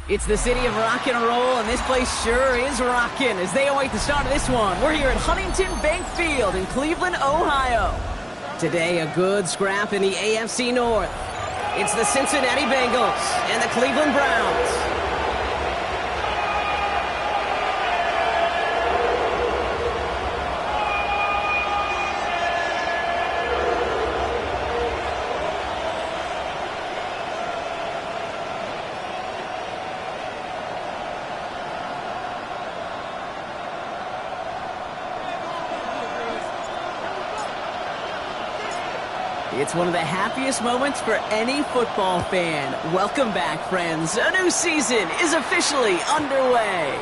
It's the city of rock and roll, and this place sure is rocking as they await the start of this one. We're here at Huntington Bank Field in Cleveland, Ohio. Today, a good scrap in the AFC North. It's the Cincinnati Bengals and the Cleveland Browns. It's one of the happiest moments for any football fan. Welcome back, friends. A new season is officially underway.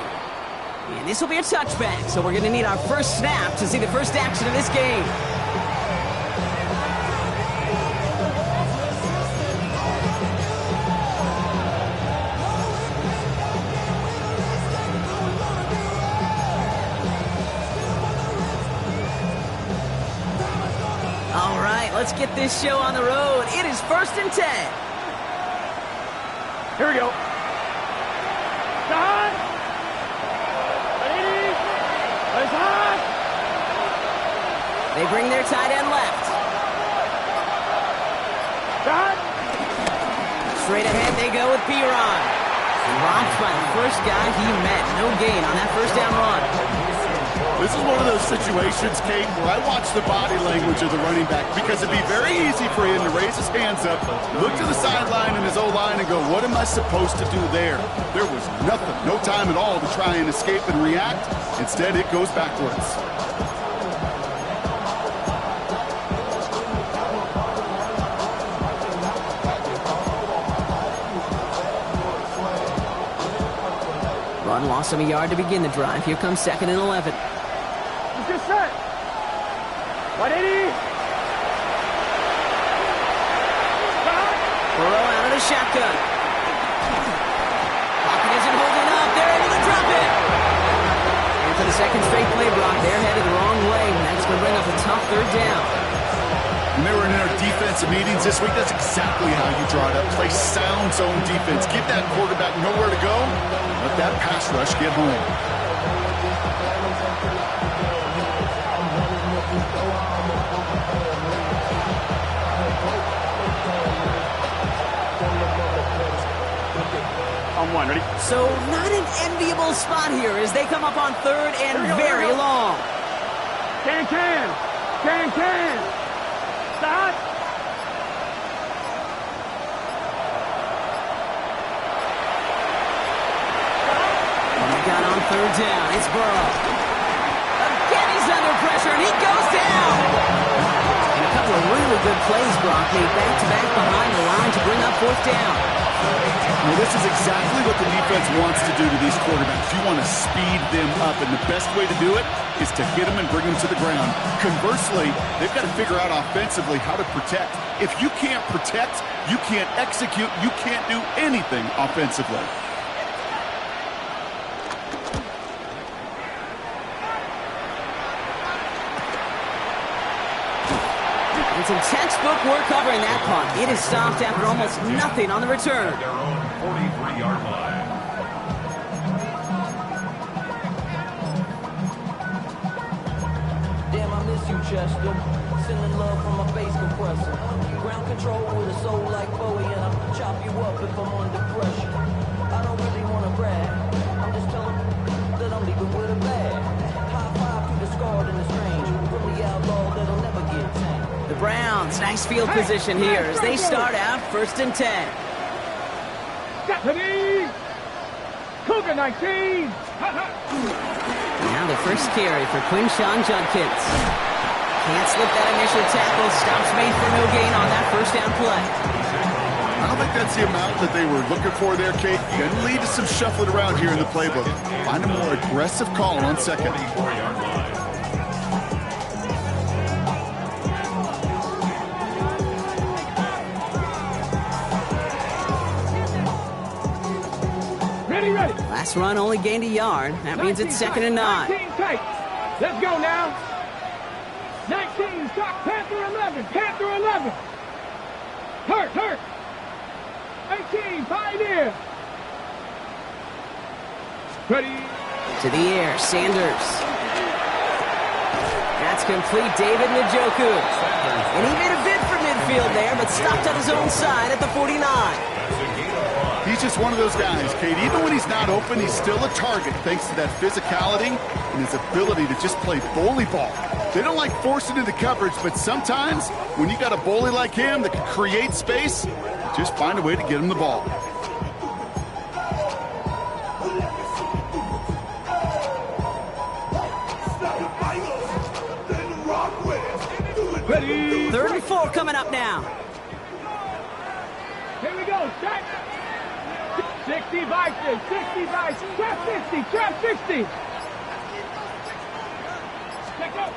And this will be a touchback, so we're going to need our first snap to see the first action of this game. Let's get this show on the road. It is 1st and 10. Here we go. Start. Ready. Let's hot. They bring their tight end left. Start. Straight ahead they go with P-Ron. Dropped by the first guy he met. No gain on that first down run. This is one of those situations, Kate, where I watch the body language of the running back because it'd be very easy for him to raise his hands up, look to the sideline and his O-line and go, what am I supposed to do there? There was nothing, no time at all to try and escape and react. Instead, it goes backwards. Run lost him a yard to begin the drive. Here comes 2nd and 11. Just set. 180. Burrow out of the shotgun. Pocket isn't holding up. They're able to drop it. And for the second straight play, Brock, they're headed the wrong way. That's going to bring up a tough 3rd down. When they were in our defensive meetings this week, that's exactly how you draw it up. Play sound zone defense. Give that quarterback nowhere to go. Let that pass rush get home. On one, ready? So not an enviable spot here as they come up on 3rd and very long. Can. Start. Got on 3rd down. It's Burrow. Again, he's under pressure, and he goes down. And a couple of really good plays, Brock, made back-to-back behind the line to bring up 4th down. Well, this is exactly what the defense wants to do to these quarterbacks. You want to speed them up, and the best way to do it is to hit them and bring them to the ground. Conversely, they've got to figure out offensively how to protect. If you can't protect, you can't execute, you can't do anything offensively. And some textbook work covering that punt. It is stopped after almost nothing on the return. Their own 43-yard line. Damn, I miss you, Chester. Sending love from my bass compressor. Ground control with a soul like Bowie, and I'll chop you up if I'm under pressure. I don't really want to brag. I'm just telling that I'm leaving with a bag. High five to the scarred and the strange. From the outlaw that'll never get tamed. The Browns, nice field position here as they start out 1st and 10. Deputy! Cougar 19! Now the first carry for Quinshawn Judkins. Can't slip that initial tackle. Stops made for no gain on that 1st down play. I don't think that's the amount that they were looking for there, Kate. Going to lead to some shuffling around here in the playbook. Find a more aggressive call on 2nd. 44-yard line. Ready. Last run only gained a yard. That means it's 2nd and 9. 19 tight. Let's go now. 19, stop. Panther 11. Panther 11. Hurt. 18, pioneer. Ready. To the air, Sanders. That's complete, David Njoku. And he made a bid for midfield there, but stopped on his own side at the 49. He's just one of those guys, Kate. Even when he's not open, he's still a target thanks to that physicality and his ability to just play bully ball. They don't like forcing into coverage, but sometimes when you got a bully like him that can create space, just find a way to get him the ball. Ready. 3rd and 4 coming up now. Here we go. Set. 60 Vikings. 60 Vikings. Trap 60. Trap 60. Check up.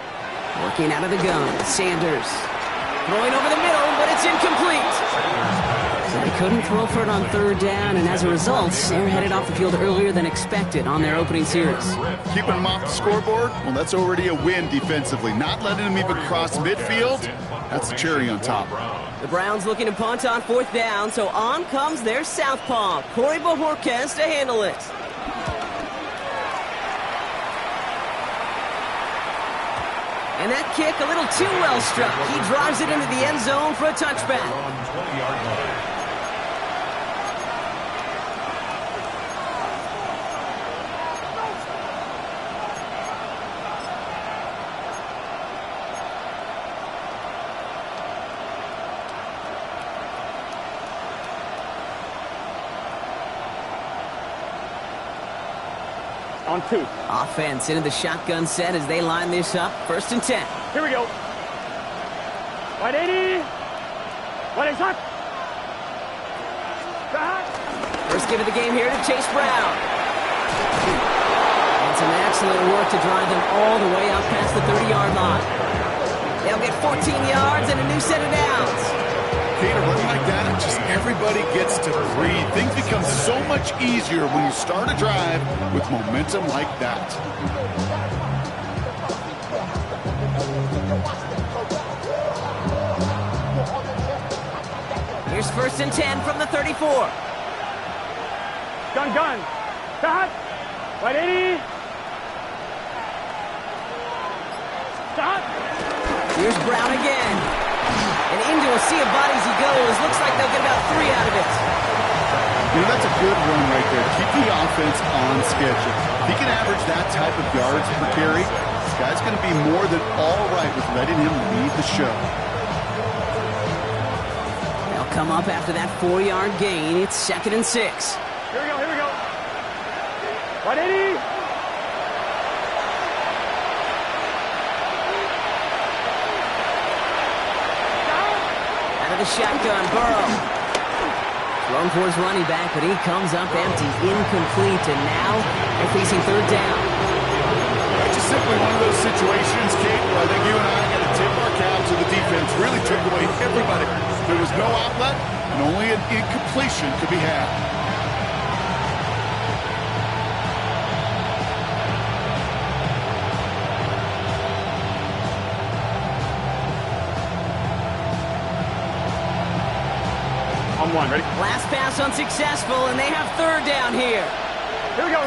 Working out of the gun, Sanders. Throwing over the middle, but it's incomplete. So they couldn't throw for it on 3rd down, and as a result, they're headed off the field earlier than expected on their opening series. Keeping them off the scoreboard, well, that's already a win defensively. Not letting them even cross midfield, that's the cherry on top. The Browns looking to punt on 4th down, so on comes their southpaw, Corey Bojorquez, to handle it. And that kick a little too well struck. He drives it into the end zone for a touchback. On 20-yard line. On 2. Offense into the shotgun set as they line this up. 1st and 10. Here we go. Right 80. Right is hot. First give of the game here to Chase Brown. And some excellent work to drive them all the way up past the 30-yard line. They'll get 14 yards and a new set of downs. Kate, a run like that, just everybody gets to breathe. Things become so much easier when you start a drive with momentum like that. Here's 1st and 10 from the 34. Gun. Stop. Right 80. Stop. Here's Brown again. And into a sea of bodies he goes. Looks like they'll get about 3 out of it. You know, that's a good run right there. Keep the offense on schedule. If he can average that type of yards per carry, this guy's going to be more than all right with letting him lead the show. They'll come up after that 4-yard gain. It's 2nd and 6. Here we go. Right 80. The shotgun, Burrow. Thrown for his running back, but he comes up empty, incomplete, and now they're facing 3rd down. It's just simply one of those situations, Kate, where I think you and I got to tip our cap to the defense. Really took away everybody. There was no outlet, and only an incompletion could be had. On 1. Ready? Last pass unsuccessful, and they have 3rd down here. Here we go.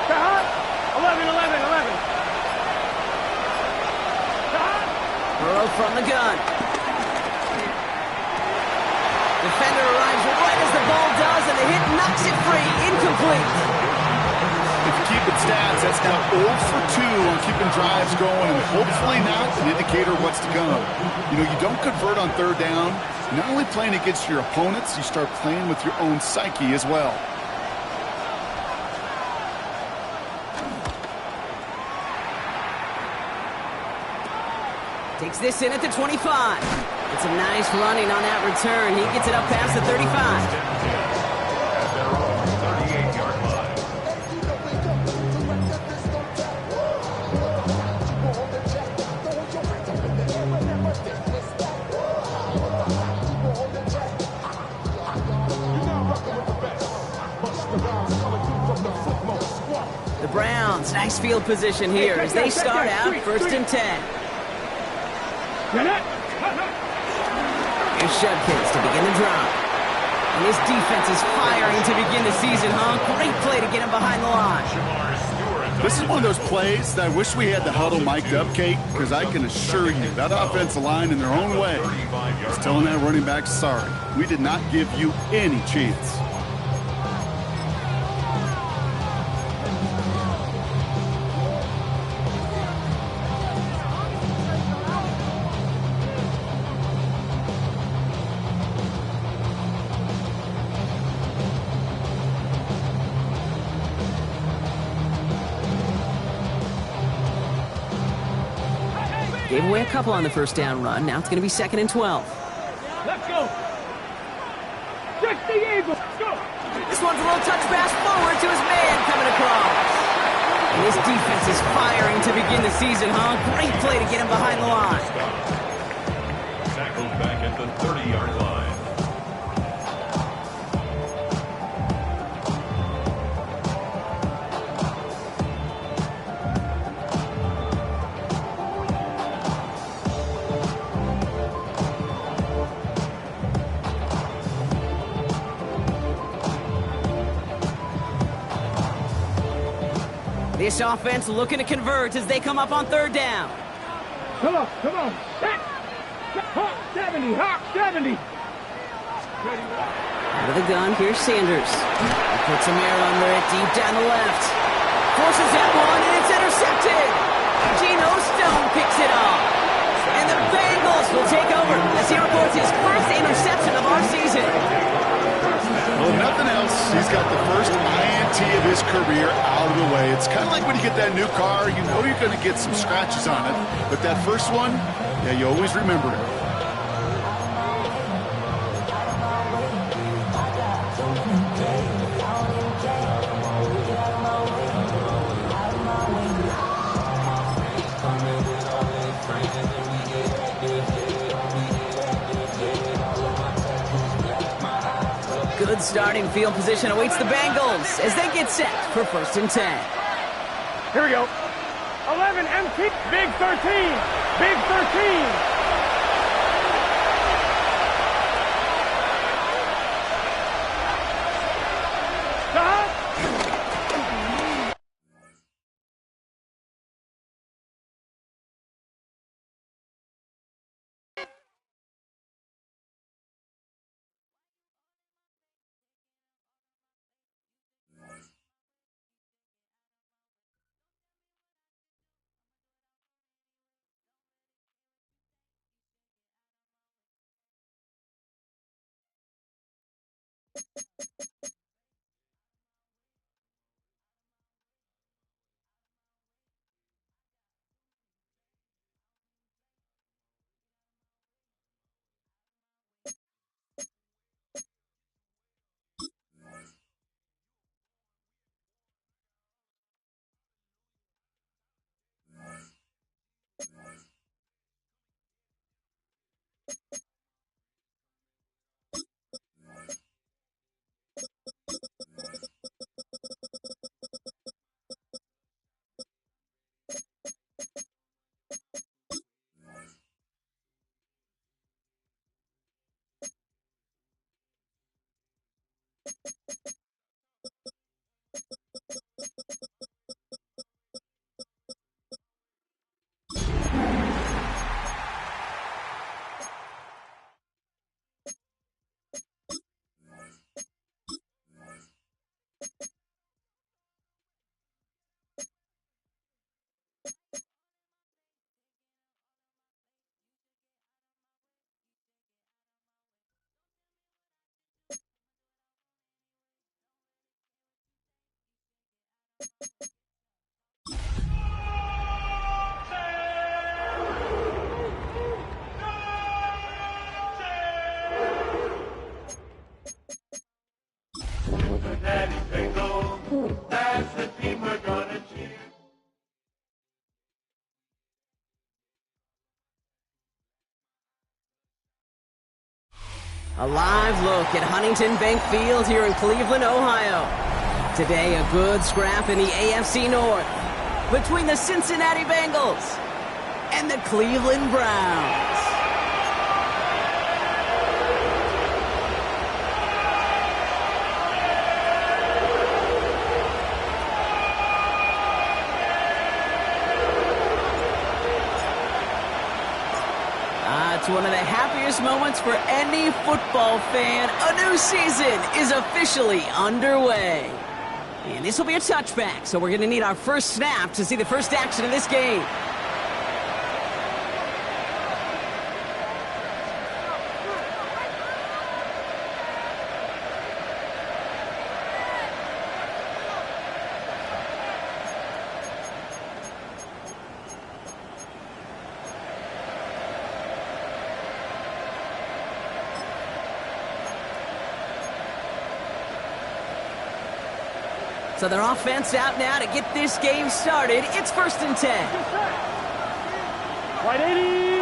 Stop. 11. Stop. Burrow from the gun. Defender arrives right as the ball does, and the hit knocks it free. Incomplete. If you keep it stats, that's now 0 for 2 on keeping drives going, and hopefully not an indicator of what's to come. You know, you don't convert on 3rd down. Not only playing against your opponents, you start playing with your own psyche as well. Takes this in at the 25. It's a nice running on that return. He gets it up past the 35. At their own 38-yard line. The Browns, nice field position here as they start out 1st and 10. Here's Judkins to begin the drive. And his defense is firing to begin the season, huh? Great play to get him behind the line. This is one of those plays that I wish we had the huddle mic'd up, Kate, because I can assure you that offensive line in their own way is telling that running back, sorry, we did not give you any chance. Gave away a couple on the first down run. Now it's going to be 2nd and 12. Let's go. Check the Eagles. Go. This one's a little touch pass forward to his man coming across. And his defense is firing to begin the season, huh? Great play to get him behind the line. Tackled back at the 30-yard line. This offense looking to convert as they come up on 3rd down. Come on, come on. Hawk 70, Hawk 70. Out of the gun, here's Sanders. He puts some air under it deep down the left. Forces that one, and it's intercepted. Geno Stone picks it off. And the Bengals will take over as he records his first interception of our season. Well, if nothing else, he's got the first INT of his career out of the way. It's kind of like when you get that new car, you know you're going to get some scratches on it. But that first one, yeah, you always remember it. Good starting field position awaits the Bengals as they get set for 1st and 10. Here we go. 11 empty. Big 13. Big 13. A live look at Huntington Bank Field here in Cleveland, Ohio. Today, a good scrap in the AFC North between the Cincinnati Bengals and the Cleveland Browns. joyous moments for any football fan. A new season is officially underway. And this will be a touchback, so we're going to need our first snap to see the first action of this game. So their offense out now to get this game started. It's 1st and 10. Right 80.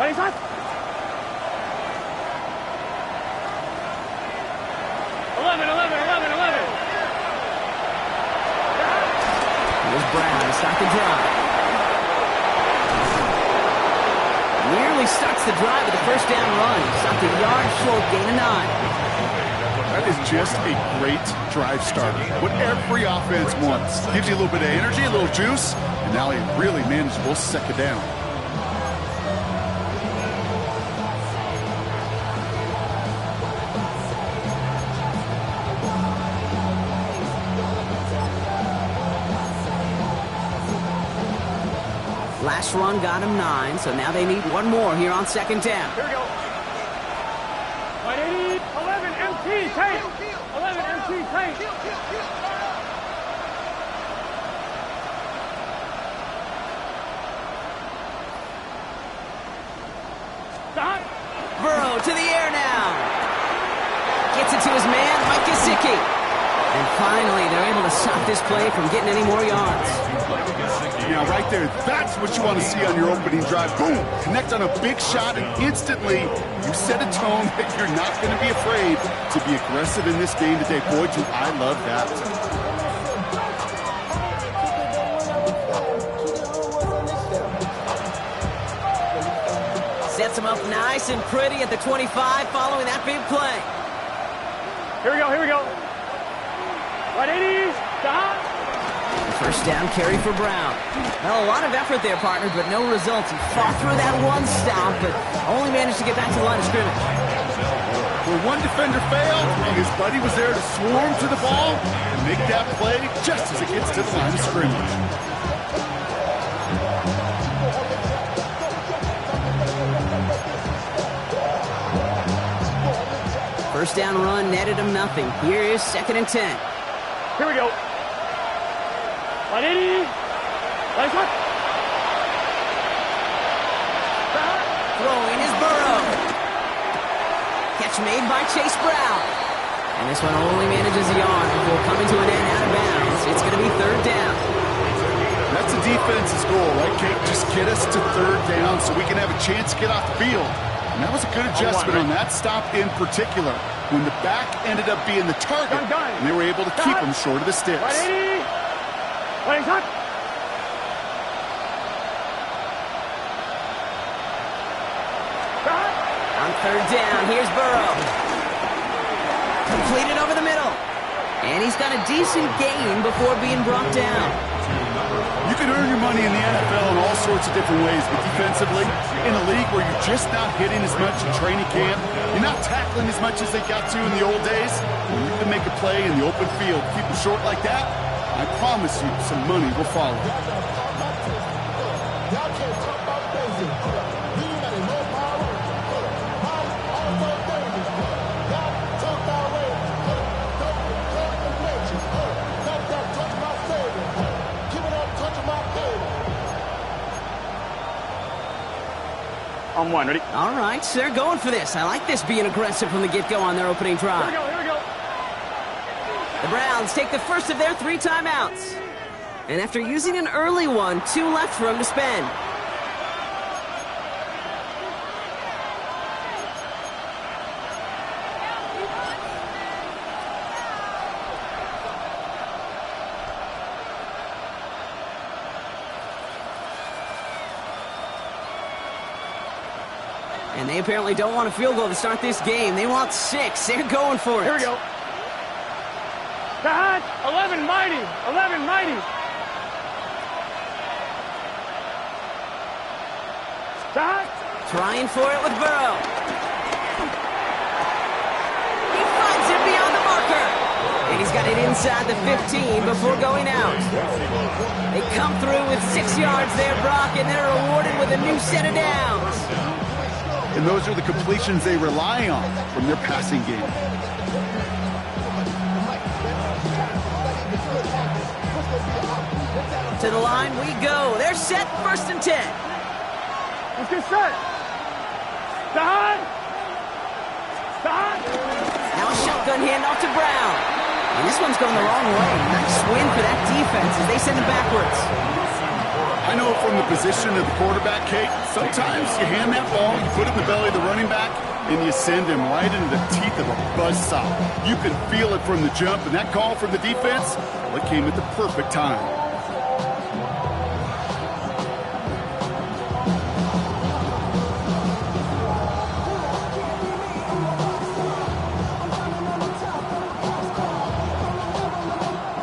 Right side. Eleven. Here's Brown to start the drive. Nearly starts the drive with a first down run. Stopped a yard short, gain of 9. That is just a great drive starter. What every offense wants. Gives you a little bit of energy, a little juice, and now a really manageable second down. Last run got him 9, so now they need one more here on 2nd down. Here we go. Right 80. 11 MT tape. 11 MT tape. Stop. Burrow to the air now. Gets it to his man, Mike. And finally, they're able to stop this play from getting any more yards. Now, right there, that's what you want to see on your opening drive. Boom! Connect on a big shot, and instantly, you set a tone that you're not going to be afraid to be aggressive in this game today. Boy, do I love that. Sets him up nice and pretty at the 25 following that big play. Here we go. Right 80. Stop. First down carry for Brown. Well, a lot of effort there, partner, but no results. He fought through that one stop, but only managed to get back to the line of scrimmage. Where one defender failed, and his buddy was there to swarm to the ball and make that play just as it gets to the line of scrimmage. First down run netted him nothing. Here is 2nd and 10. Here we go. Right 80. Right side. Throwing is Burrow. Catch made by Chase Brown. And this one only manages a yard before coming to an end out of bounds. It's going to be 3rd down. That's the defense's goal, right, Kate? Just get us to 3rd down so we can have a chance to get off the field. And that was a good adjustment on that stop in particular, when the back ended up being the target, and they were able to keep him short of the sticks. Right 80. Right side. On 3rd down, here's Burrow. Completed over the middle. And he's got a decent gain before being brought down. You can earn your money in the NFL in all sorts of different ways, but defensively, in a league where you're just not hitting as much in training camp, you're not tackling as much as they got to in the old days, when you can make a play in the open field, keep them short like that, I promise you some money will follow. On 1, ready? All right, so they're going for this. I like this being aggressive from the get-go on their opening drive. Here we go. The Browns take the first of their 3 timeouts. And after using an early one, 2 left for them to spend. And they apparently don't want a field goal to start this game. They want 6. They're going for it. Here we go. That 11 mighty. 11 mighty. Stop. Trying for it with Burrow. got it inside the 15 before going out. They come through with 6 yards there, Brock, and they're rewarded with a new set of downs. And those are the completions they rely on from their passing game. To the line we go. They're set, 1st and 10. Let's get set. Side. Now a shotgun handoff to Brown. And this one's going the wrong way. Nice win for that defense as they send it backwards. I know from the position of the quarterback, Kate, sometimes you hand that ball, you put it in the belly of the running back, and you send him right into the teeth of a buzzsaw. You can feel it from the jump, and that call from the defense, well, it came at the perfect time.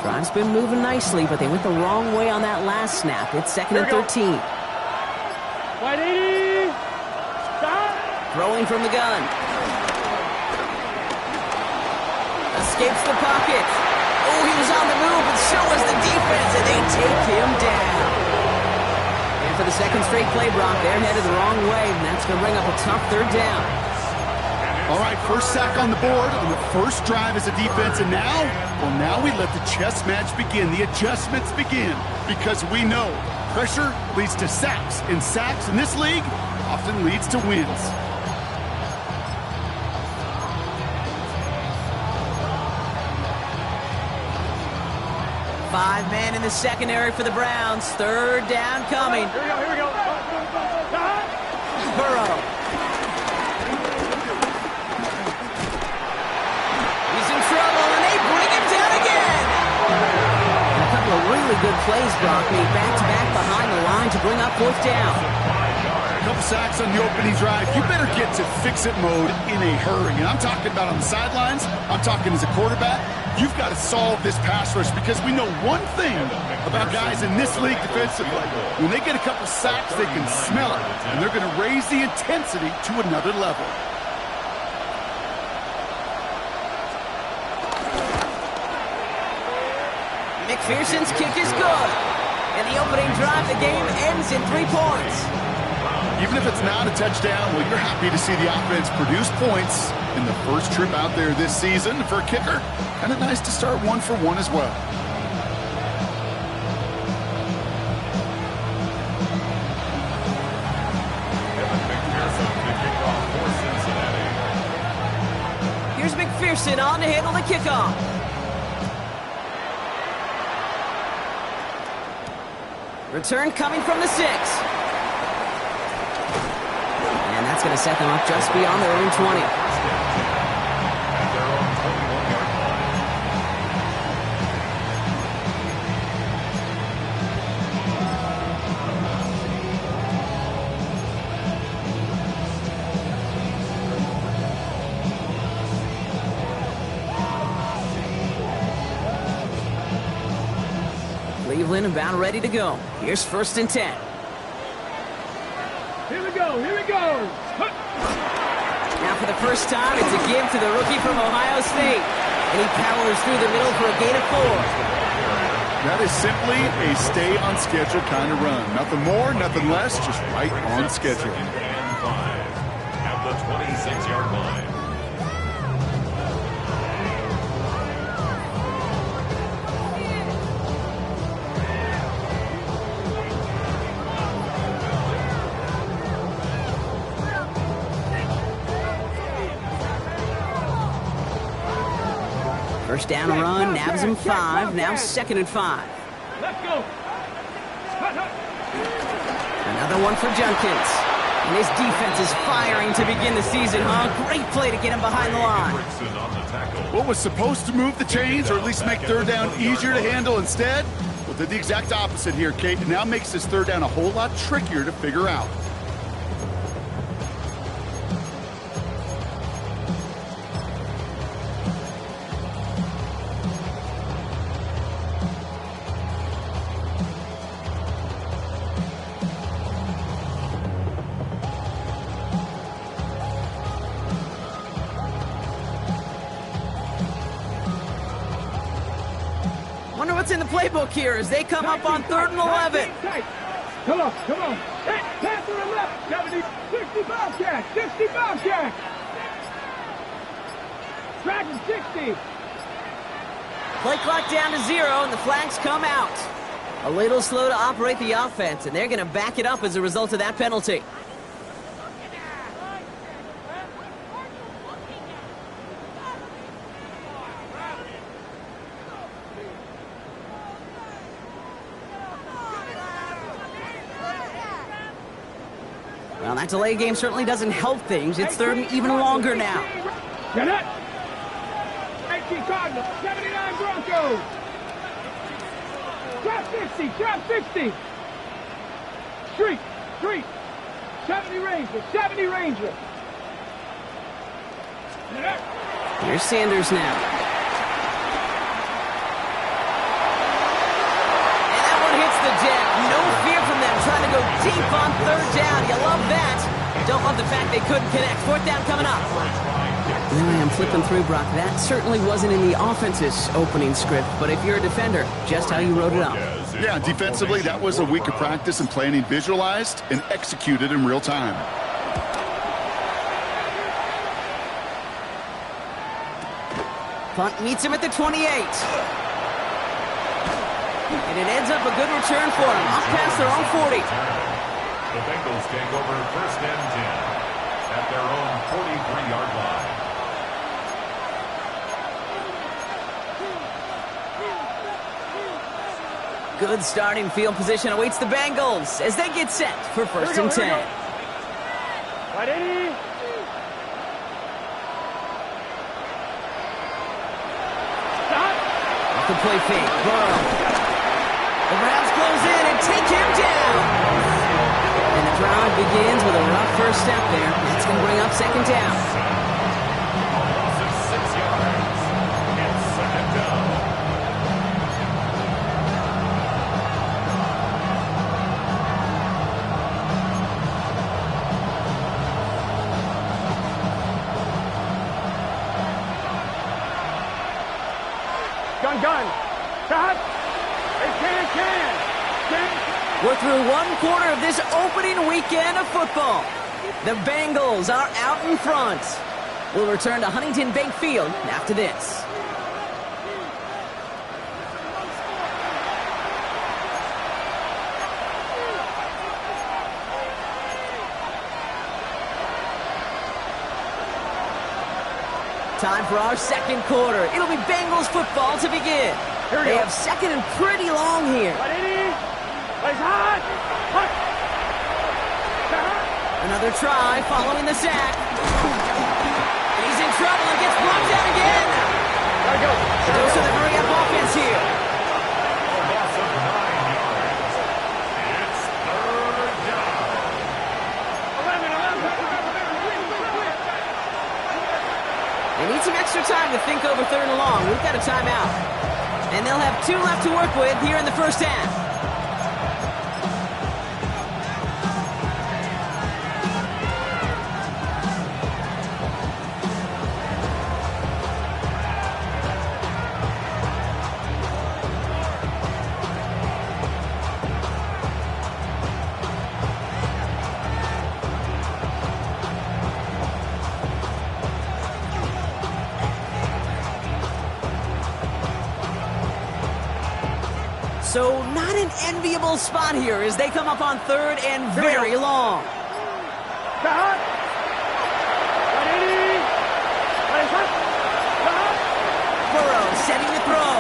Drive's been moving nicely, but they went the wrong way on that last snap. It's 2nd and 13. White 80. Stop. Throwing from the gun. Escapes the pocket. Oh, he was on the move, but so was the defense, and they take him down. And for the 2nd straight play, Brock, they're headed the wrong way, and that's going to bring up a tough 3rd down. All right, first sack on the board on the first drive as a defense, and now we let the chess match begin, the adjustments begin, because we know pressure leads to sacks, and sacks in this league often leads to wins. Five men in the secondary for the Browns. 3rd down coming. Here we go. Burrow. He's in trouble, and they bring him down again. And a couple of really good plays, Brock, made back-to-back behind the line to bring up 4th down. A couple sacks on the opening drive. You better get to fix-it mode in a hurry. And I'm talking about on the sidelines. I'm talking as a quarterback. You've got to solve this pass rush because we know one thing about guys in this league defensively. When they get a couple sacks, they can smell it, and they're going to raise the intensity to another level. McPherson's kick is good. And the opening drive, the game ends in 3 points. Even if it's not a touchdown, well, you're happy to see the offense produce points in the first trip out there this season. For a kicker, kind of nice to start 1 for 1 as well. Here's McPherson on to handle the kickoff. Return coming from the 6. And that's going to set them up just beyond their own 20. Cleveland about ready to go. Here's 1st and 10. Here we go. Now for the first time, it's a give to the rookie from Ohio State. And he powers through the middle for a gain of 4. That is simply a stay on schedule kind of run. Nothing more, nothing less, just right on schedule. And 5 at the 26-yard line. First down run, nabs him 5. Now 2nd and 5. Let's go. Another one for Junkins. And his defense is firing to begin the season, huh? Great play to get him behind the line. What was supposed to move the chains, or at least make 3rd down easier to handle instead? Well, did the exact opposite here, Kate. It now makes this 3rd down a whole lot trickier to figure out. what's in the playbook here as they come up on 3rd and 11. Come on, come on. Panther 11, 70, 60 Bobcat, 60 Bobcat. Dragon 60. Play clock down to 0, and the flags come out. A little slow to operate the offense, and they're going to back it up as a result of that penalty. Well, that delay game certainly doesn't help things. It's 3rd and even longer now. Get it. 18 Cardinals, 79 Broncos. Drop 60, drop 60. Street, 70 Rangers, 70 Rangers. Here's Sanders now. And that one hits the deck. No fear from them trying to go deep on 3rd down. You love that. Don't love the fact they couldn't connect. 4th down coming up. There I am flipping through, Brock. That certainly wasn't in the offense's opening script, but if you're a defender, just how you wrote it up. Yeah, defensively, that was a week of practice and planning visualized and executed in real time. Punt meets him at the 28. And it ends up a good return for him. Up past their own 40. The Bengals take over 1st and 10 at their own 43-yard line. Good starting field position awaits the Bengals as they get set for 1st and 10. Ready? Stop. Off the play fake. Burrow. The Browns close in and take him down. And the drive begins with a rough first step there. That's going to bring up 2nd down. A loss of 6 yards. It's 2nd down. Gun. Stop. Can. We're through 1 quarter of this opening weekend of football. The Bengals are out in front. We'll return to Huntington Bank Field after this. Time for our 2nd quarter. It'll be Bengals football to begin. They have 2nd and pretty long here. Another try following the sack. He's in trouble and gets brought down again. The dose of the hurry-up offense here. A loss of 9 yards. It's 3rd down. They need some extra time to think over 3rd and long. We've got a timeout. And they'll have 2 left to work with here in the 1st half. So not an enviable spot here as they come up on 3rd and very long. Stop. Ready. Burrow setting the throw.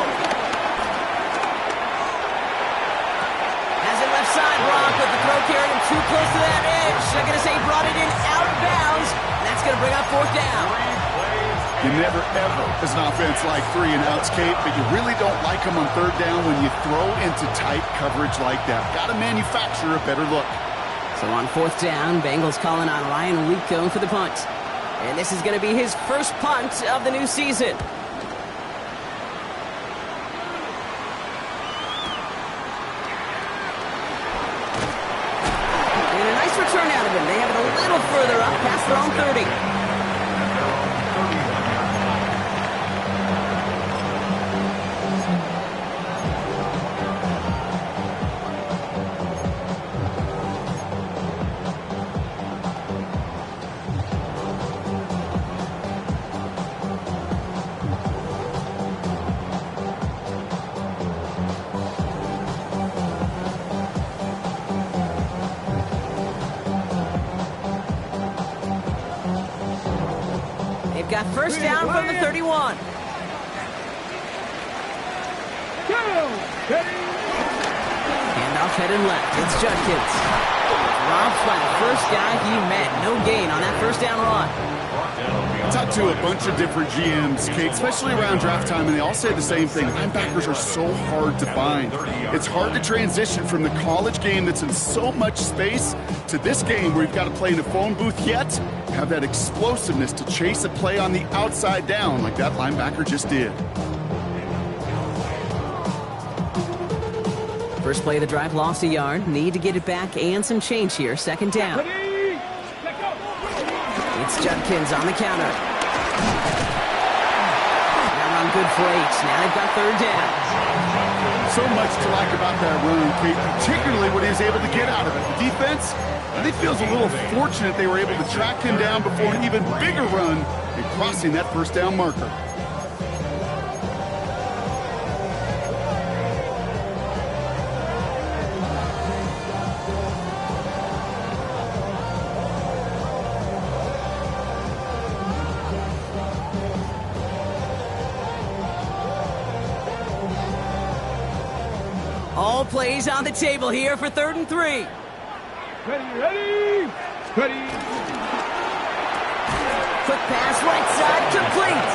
Has it left side, Brock, but the throw carried him too close to that edge. They're going to say he brought it in out of bounds, and that's going to bring up 4th down. You never, ever, as an offense, like 3 and outs, Kate, but you really don't like them on 3rd down when you throw into tight coverage like that. Got to manufacture a better look. So on 4th down, Bengals calling on Ryan Rico for the punt. And this is going to be his first punt of the new season. And a nice return out of him. They have it a little further up past their own 30. that first down from the 31. Handoff headed left. It's Judkins. Robs by the first guy he met. No gain on that first down run. I talked to a bunch of different GMs, Kate, especially around draft time, and they all say the same thing. Linebackers are so hard to find. It's hard to transition from the college game that's in so much space to this game where you've got to play in a phone booth, yet have that explosiveness to chase a play on the outside down like that linebacker just did. First play of the drive lost a yard. Need to get it back and some change here. Second down. It's Judkins on the counter. That run good for 8. Now they've got third down. So much to like about that run, Kate, particularly what he was able to get out of it. The defense, I think, feels a little fortunate they were able to track him down before an even bigger run and crossing that first down marker. All plays on the table here for 3rd and 3. Ready, ready, ready. Quick pass right side, complete.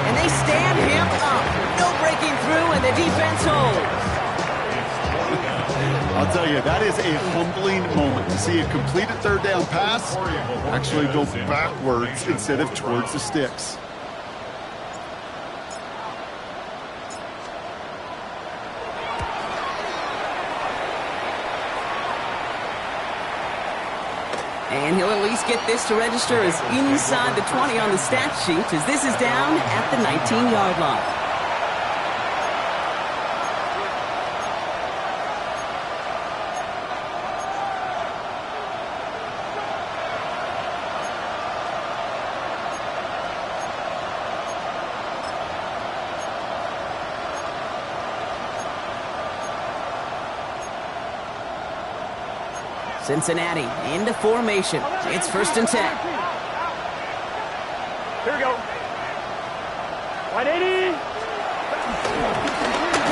And they stand him up. No breaking through, and the defense holds. I'll tell you, that is a humbling moment to see a completed third down pass actually go backwards instead of towards the sticks. And he'll at least get this to register as inside the 20 on the stat sheet, as this is down at the 19-yard line. Cincinnati into formation. It's 1st and 10. Here we go. 180.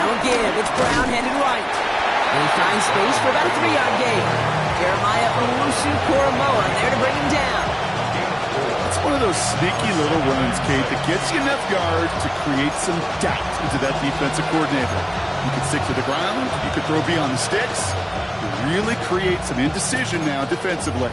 Now again, it's Brown headed right. And he finds space for about a 3-yard gain. Jeremiah Owusu-Koramoah there to bring him down. It's one of those sneaky little runs, Kate, that gets you enough yards to create some doubt into that defensive coordinator. You can stick to the ground. You can throw beyond the sticks. Really create some indecision now defensively.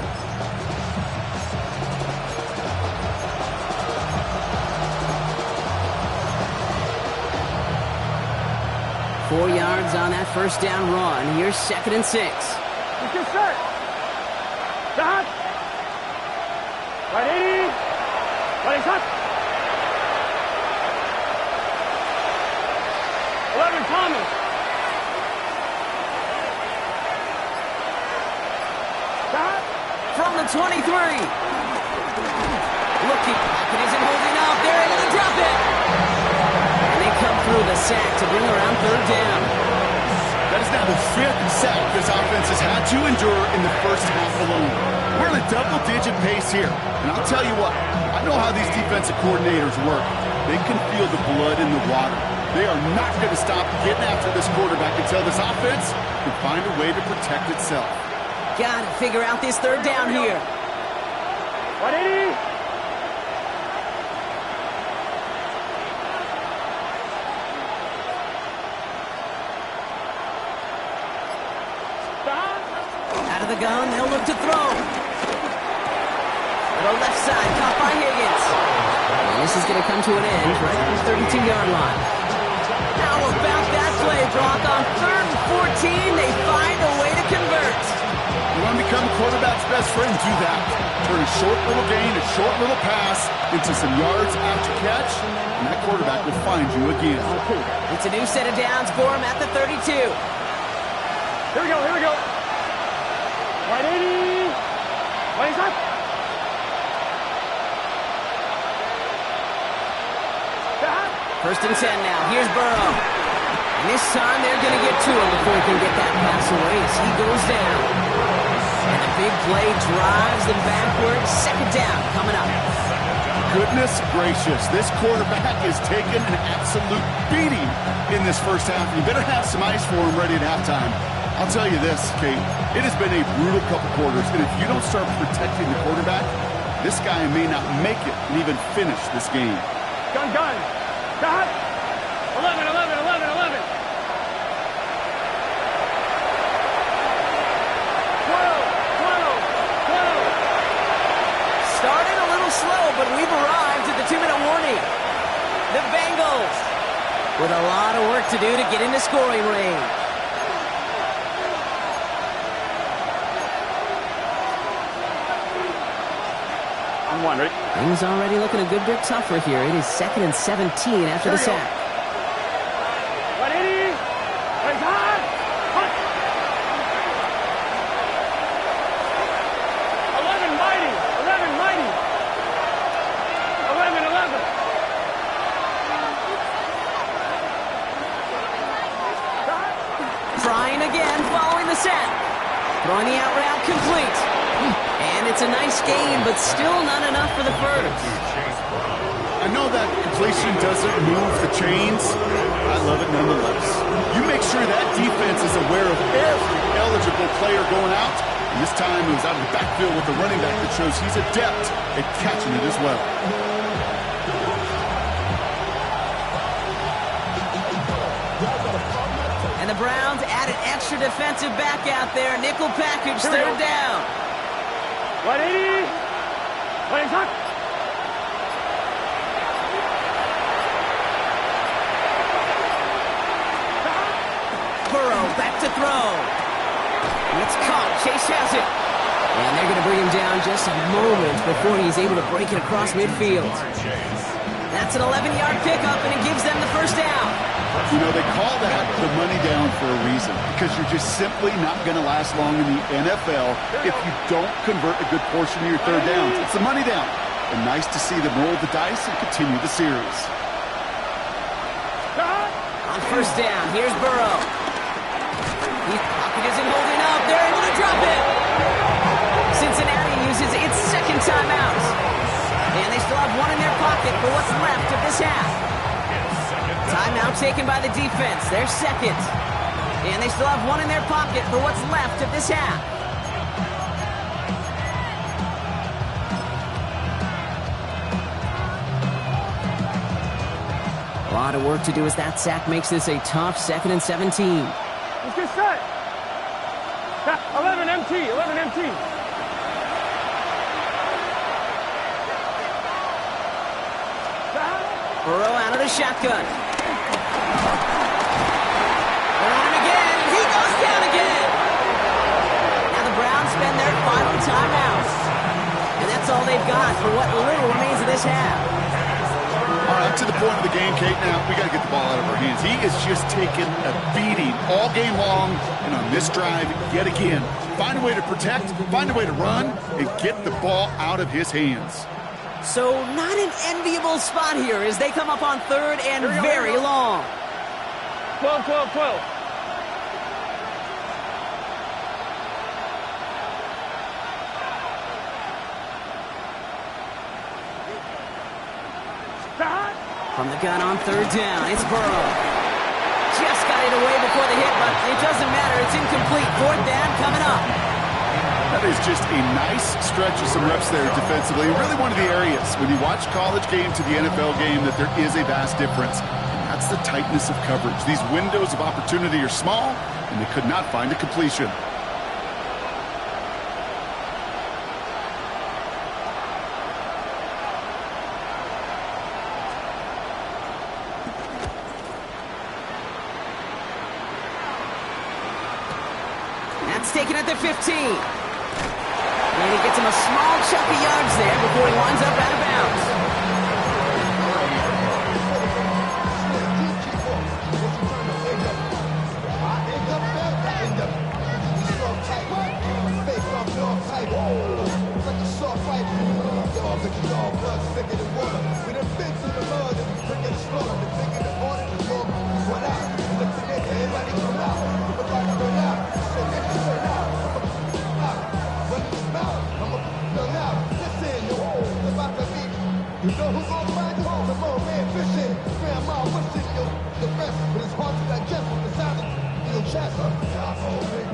Four yards on that first down run. Here's 2nd and 6. It's your set. Stop. 180. 20 shot. 11 Thomas. From the 23. Looking back, it isn't holding up. They're able to drop it. And they come through the sack to bring around 3rd down. That is now the 5th sack this offense has had to endure in the first half alone. We're in a double-digit pace here. And I'll tell you what, I know how these defensive coordinators work. They can feel the blood in the water. They are not going to stop getting after this quarterback until this offense can find a way to protect itself. Got to figure out this 3rd down here. 180. Stop. Out of the gun, they'll look to throw. To the left side, caught by Higgins. And this is going to come to an end right at the 32-yard line. How about that play, Brock? On 3rd and 14, they find a way to convert. You want to become a quarterback's best friend, do that. Turn a short little gain, a short little pass into some yards after catch, and that quarterback will find you again. It's a new set of downs for him at the 32. Here we go, here we go. 180. 20 shot. Stop. 1st and 10 now. Here's Burrow. And this time they're going to get to him before he can get that pass away as he goes down. And the big play drives them backwards. 2nd down coming up. goodness gracious. This quarterback is taking an absolute beating in this first half. You better have some ice for him ready at halftime. I'll tell you this, Kate, it has been a brutal couple quarters, and if you don't start protecting the quarterback, this guy may not make it and even finish this game. Gun. Got 11, 11, 11, 11. 12. Started a little slow, but we've arrived at the 2-minute warning. The Bengals with a lot of work to do to get into scoring range. I'm one, right? Things already looking a good bit tougher here. It is 2nd and 17 after the sack. 180. Plays hard. Punt. 11 mighty. 11 mighty. 11, 11. Trying again following the sack. Throwing the out route complete. And it's a nice game, but still not enough for the first. I know that completion doesn't move the chains. I love it nonetheless. You make sure that defense is aware of every eligible player going out. And this time it was out of the backfield with the running back that shows he's adept at catching it as well. And the Browns add an extra defensive back out there. Nickel package, third down. 180. Plays hard. Burrow back to throw. And it's caught. Chase has it. And they're going to bring him down just a moment before he's able to break it across midfield. That's an 11-yard pickup, and it gives them the first down. You know, they call that the money down for a reason, because you're just simply not going to last long in the NFL if you don't convert a good portion of your third downs. It's the money down. And nice to see them roll the dice and continue the series. On first down, here's Burrow. Pocket isn't holding up. They're able to drop it. Cincinnati uses its second timeout. And they still have one in their pocket for what's left of this half. Timeout taken by the defense. Their second. And they still have one in their pocket for what's left of this half. A lot of work to do as that sack makes this a tough 2nd and 17. Let's get set. 11 MT. 11 MT. Burrow out of the shotgun. They're on him again. He goes down again. Now the Browns spend their final timeout. And that's all they've got for what little remains of this half. All right, up to the point of the game, Kate, now we got to get the ball out of our hands. He is just taking a beating all game long, and on this drive, yet again, find a way to protect, find a way to run, and get the ball out of his hands. So not an enviable spot here as they come up on third and very long. 12, 12, 12. From the gun on third down, it's Burrow. Just got it away before the hit, but it doesn't matter. It's incomplete. Fourth down coming up. That is just a nice stretch of some reps there defensively. Really one of the areas when you watch college game to the NFL game that there is a vast difference. That's the tightness of coverage. These windows of opportunity are small, and they could not find a completion. That's taken at the 15. And he gets him a small chunk of yards there before he winds up out of bounds.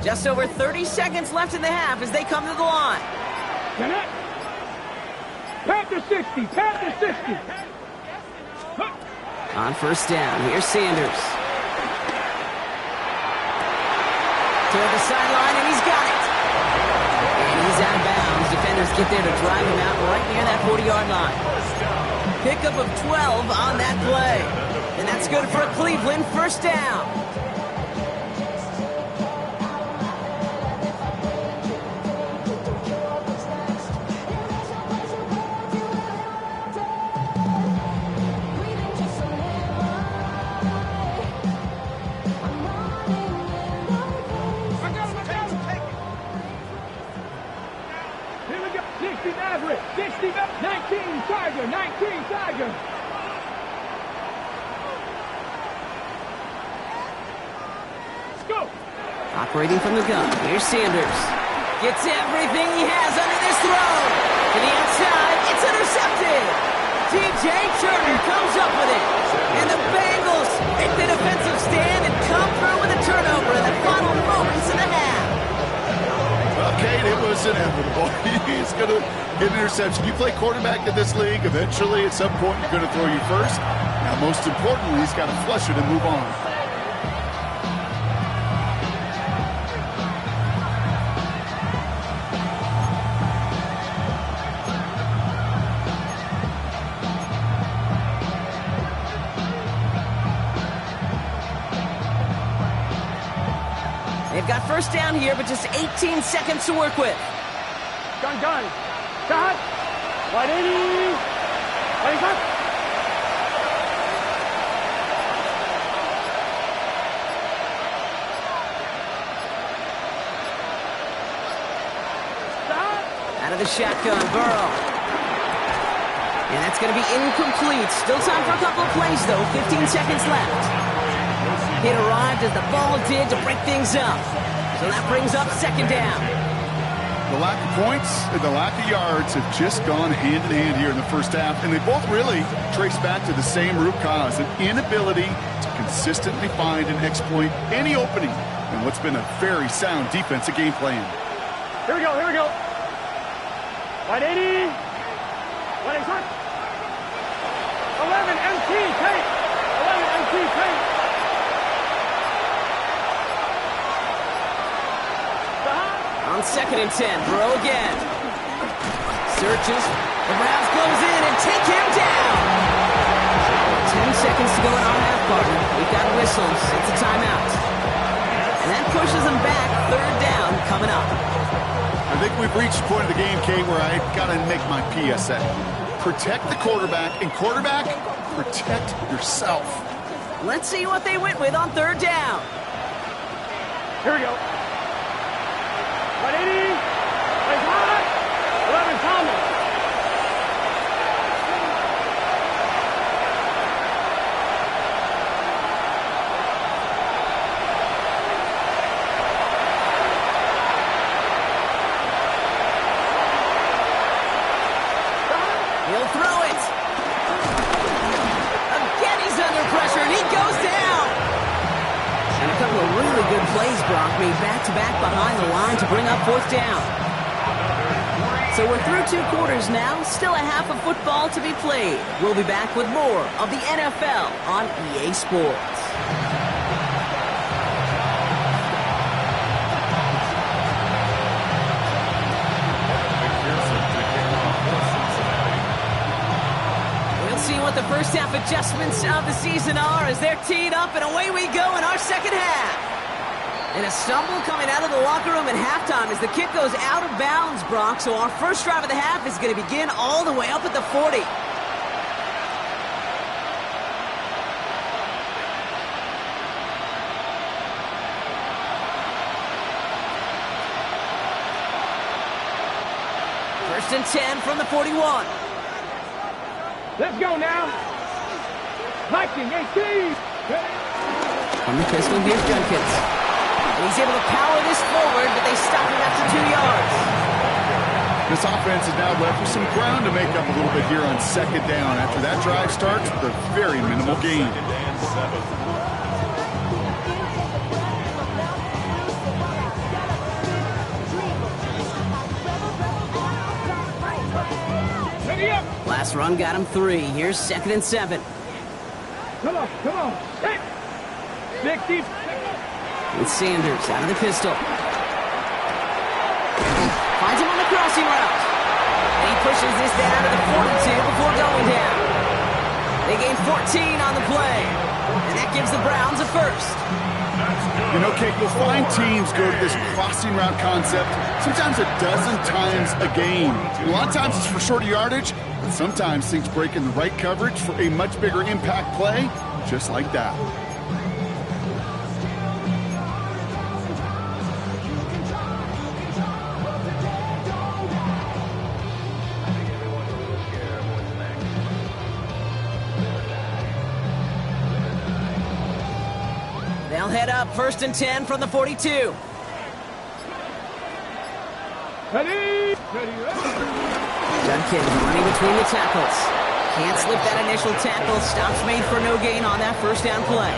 Just over 30 seconds left in the half as they come to the line. Connect. Panther 60. Panther 60. On first down, here's Sanders. Toward the sideline, and he's got it. And he's out of bounds. Defenders get there to drive him out right near that 40-yard line. Pickup of 12 on that play. And that's good for a Cleveland first down. Here we go. 60 Maverick. 60 19 Tiger. 19 Tiger. Let's go. Operating from the gun, here's Sanders. Gets everything he has under this throw. To the outside, it's intercepted. T.J. Turner comes up with it. And the Bengals make the defensive stand and come through with a turnover in the final moments of the half. Well, Kate, it was inevitable. He's going to get an interception. You play quarterback in this league, eventually at some point you're going to throw you first. Now, most importantly, he's got to flush it and move on. They've got first down here, but just 18 seconds to work with. Gun. Shot. 180. 25. Out of the shotgun, Burrow. And that's going to be incomplete. Still time for a couple of plays, though. 15 seconds left. It arrived as the ball did to break things up. So that brings up second down. The lack of points and the lack of yards have just gone hand in hand here in the first half, and they both really trace back to the same root cause, an inability to consistently find and exploit any opening in what's been a very sound defensive game plan. Here we go. 180. 180. 11 MT tape. 11 MT tape. On second and 10, Burrow again. Searches. The Browns close in and take him down. 10 seconds to go in our half, partner. We've got whistles. It's a timeout. And that pushes them back. Third down coming up. I think we've reached the point of the game, Kate, where I got to make my PSA. Protect the quarterback, and quarterback, protect yourself. Let's see what they went with on third down. Here we go. 180. 11 Thomas. He'll throw it. Again, he's under pressure, and he goes down. And a couple of really good plays, Brock, made back-to-back behind the line to bring up fourth down. So we're through 2 quarters now. Still a half of football to be played. We'll be back with more of the NFL on EA Sports. See what the first half adjustments of the season are as they're teed up, and away we go in our second half. And a stumble coming out of the locker room at halftime as the kick goes out of bounds, Brock. So our first drive of the half is going to begin all the way up at the 40. First and 10 from the 41. Let's go now. Viking 18. From the pistol, here's Junkins. And he's able to power this forward, but they stop him after 2 yards. This offense is now left with some ground to make up a little bit here on second down after that drive starts with a very minimal gain. Last run got him 3. Here's 2nd and 7. Come on. 60. With Sanders out of the pistol. Finds him on the crossing route. And he pushes this down to the 42 before going down. They gain 14 on the play. And that gives the Browns a first. You know, Kate, you'll find teams go to this crossing route concept sometimes a dozen times a game. A lot of times it's for shorter yardage, but sometimes things break in the right coverage for a much bigger impact play, just like that. They'll head up 1st and 10 from the 42. Ready. Judkins running between the tackles. Can't slip that initial tackle. Stops made for no gain on that first down play.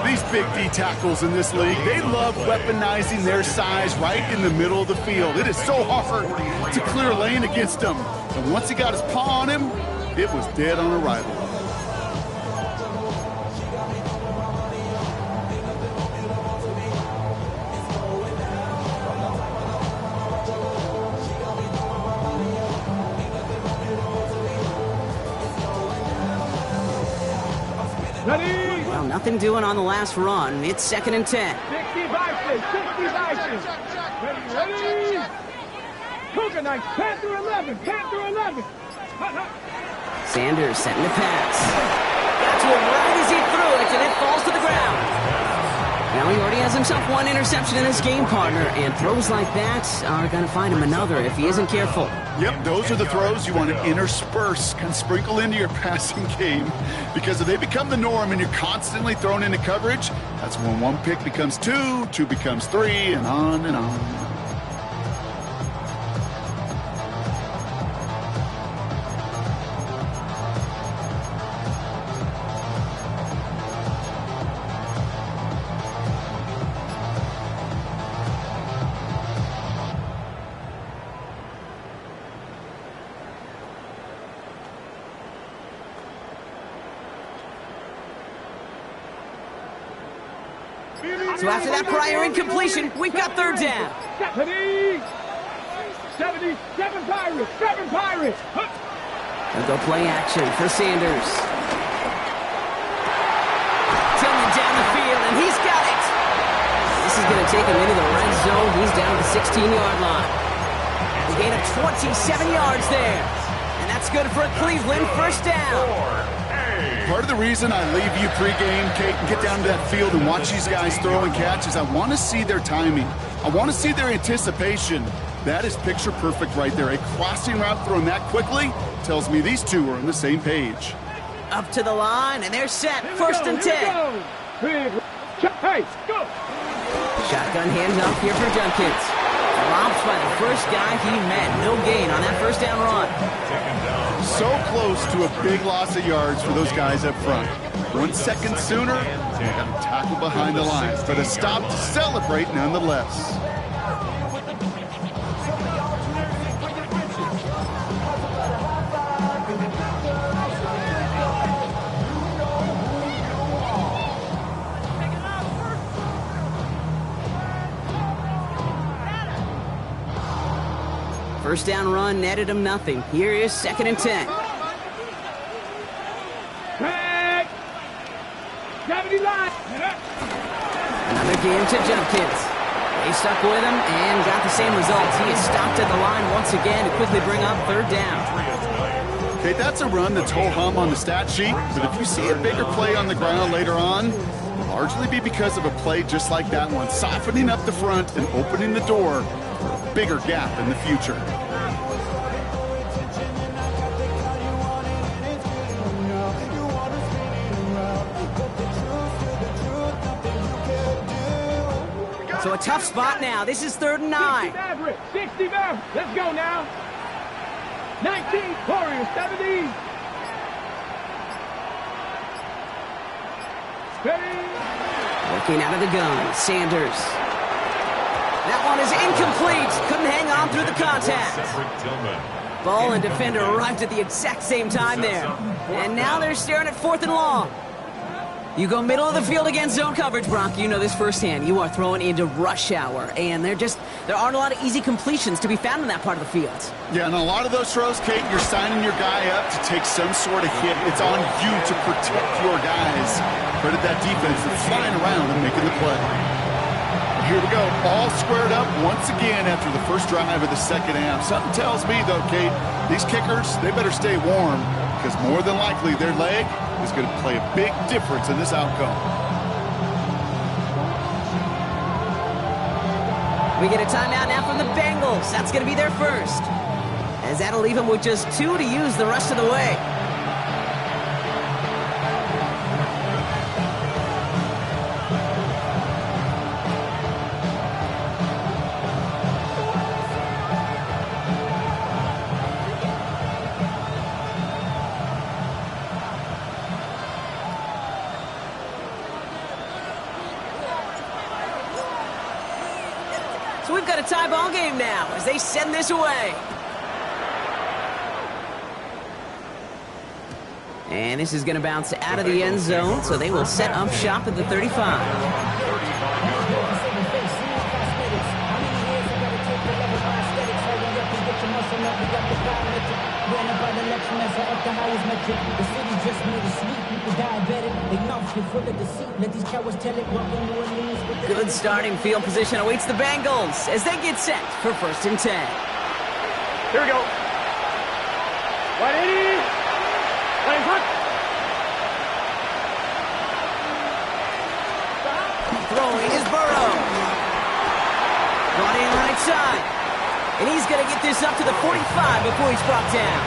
These big D tackles in this league, they love weaponizing their size right in the middle of the field. It is so hard to clear lane against them. And once he got his paw on him, it was dead on arrival. Ready. Well, nothing doing on the last run. It's 2nd and 10. 60 vices. Ready. Cougar Knights, Panther 11. Sanders setting the pass. Got to him right as he threw it, and it falls to the ground. Now he already has himself 1 interception in his game, partner, and throws like that are going to find him another if he isn't careful. Yep, those are the throws you want to intersperse, kind of sprinkle into your passing game, because if they become the norm and you're constantly thrown into coverage, that's when 1 pick becomes 2, 2 becomes 3, and on and on. So after that prior incompletion, we've got 3rd down. 77 Pirates. They'll go play action for Sanders. Tillman down the field, and he's got it. This is going to take him into the red zone. He's down to the 16-yard line. A gain of 27 yards there. And that's good for a Cleveland first down. Part of the reason I leave you pregame, Kate, and get down to that field and watch these guys throw and catch is I want to see their timing. I want to see their anticipation. That is picture perfect right there. A crossing route thrown that quickly tells me these two are on the same page. Up to the line, and they're set. 1st and 10. Hey, go. Shotgun handoff here for Judkins. Dropped by the first guy he met. No gain on that first down run. So close to a big loss of yards for those guys up front. 1 second sooner, they got to tackle behind the lines, but a stop to celebrate nonetheless. First down run netted him nothing. Here is 2nd and 10. Back. 70 line. Another game to Judkins. They stuck with him and got the same results. He is stopped at the line once again to quickly bring up 3rd down. Okay, that's a run that's ho-hum on the stat sheet, but if you see a bigger play on the ground later on, it'll largely be because of a play just like that one, softening up the front and opening the door for a bigger gap in the future. So a tough spot now. This is 3rd and 9. 60 Maverick. Let's go now. 19 Warriors, 70. Ready. Working out of the gun, Sanders. That one is incomplete. Couldn't hang on through the contact. Tillman. Ball and defender arrived at the exact same time there. And now they're staring at 4th and long. You go middle of the field against zone coverage, Brock. You know this firsthand. You are throwing into rush hour, and there aren't a lot of easy completions to be found in that part of the field. Yeah, and a lot of those throws, Kate, you're signing your guy up to take some sort of hit. It's on you to protect your guys. Credit that defense for flying around and making the play. Here we go, all squared up once again after the first drive of the second half. Something tells me, though, Kate, these kickers, they better stay warm, because more than likely their leg is going to play a big difference in this outcome. We get a timeout now from the Bengals. That's going to be their first, as that'll leave them with just 2 to use the rest of the way. So we've got a tie ball game now as they send this away. And this is going to bounce out of the end zone, so they will set up shop at the 35. Good starting field position awaits the Bengals as they get set for 1st and 10. Here we go. 180. Playing hot. Throwing is Burrow. Brought in right side. And he's going to get this up to the 45 before he's brought down.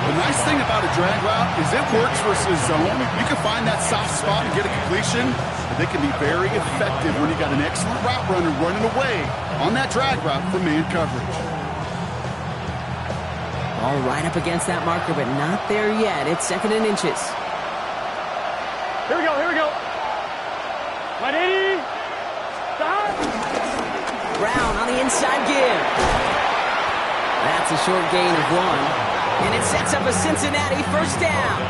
The nice thing about a drag route is it works versus zone. You can find that soft spot and get a completion, but they can be very effective when you got an excellent route runner running away on that drag route from man coverage. All right up against that marker, but not there yet. It's 2nd and inches. Here we go, here we go. 180. Stop. Brown on the inside give. That's a short gain of 1. And it sets up a Cincinnati first down.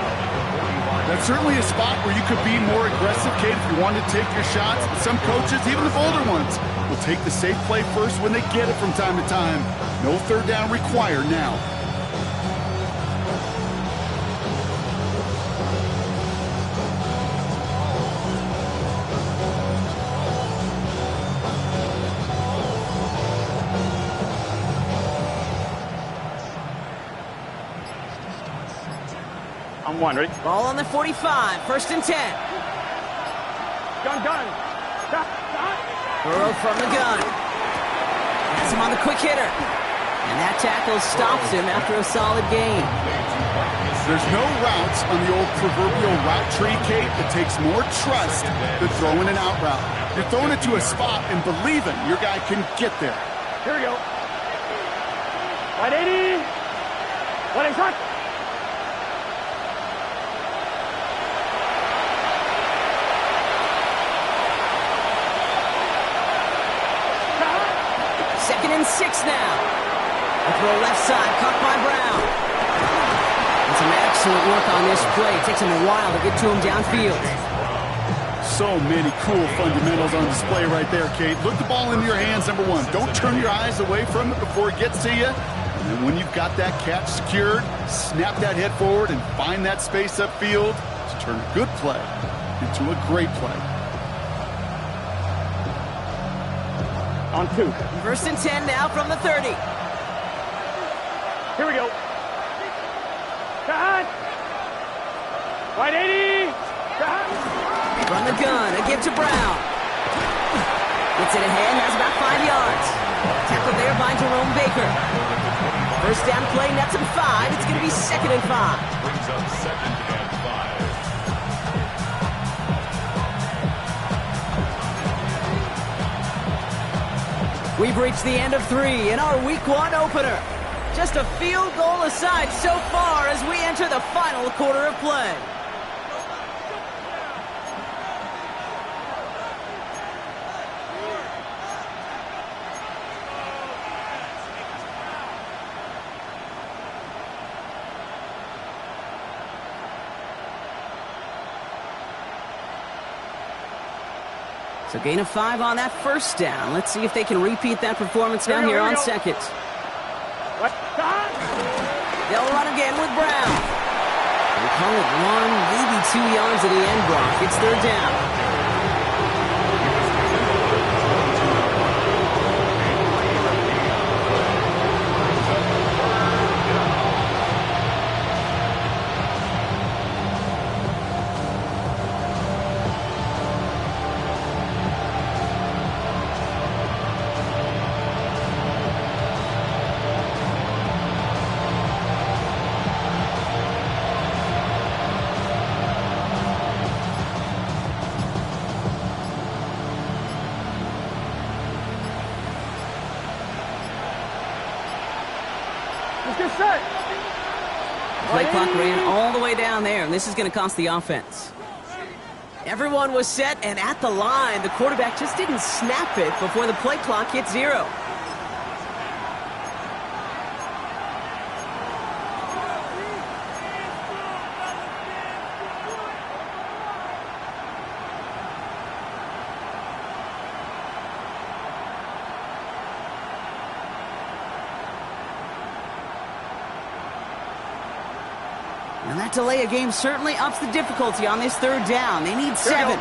That's certainly a spot where you could be more aggressive, Kate, if you wanted to take your shots. But some coaches, even the bolder ones, will take the safe play first when they get it from time to time. No 3rd down required now. I'm 1, ready? Ball on the 45, 1st and 10. Gun. Stop. Burrow from the gun. Has him on the quick hitter. And that tackle stops him after a solid gain. There's no routes on the old proverbial route tree, Kate, that takes more trust than throwing an out route. You're throwing it to a spot and believing your guy can get there. Here we go. 180. 180 shot. And 6 now. A throw left side, caught by Brown. And some excellent work on this play. It takes him a while to get to him downfield. So many cool fundamentals on display right there, Kate. Look the ball into your hands, number 1. Don't turn your eyes away from it before it gets to you. And then when you've got that catch secured, snap that head forward and find that space upfield to turn a good play into a great play. On 2. 1st and 10 now from the 30. Here we go. Cut. 180. Cut. From the gun, a give to Brown. Gets it ahead, has about 5 yards. Tackled there by Jerome Baker. First down play, nets him 5. It's going to be 2nd and 5. Brings up 2nd and 5. We've reached the end of 3 in our Week 1 opener. Just a field goal aside so far as we enter the final quarter of play. So gain of 5 on that first down. Let's see if they can repeat that performance now here on second. They'll run again with Brown. They call it 1, maybe 2 yards at the end, Brock. It's third down. Play clock ran all the way down there, and this is going to cost the offense. Everyone was set and at the line. The quarterback just didn't snap it before the play clock hit 0. And that delay of game certainly ups the difficulty on this third down. They need 7.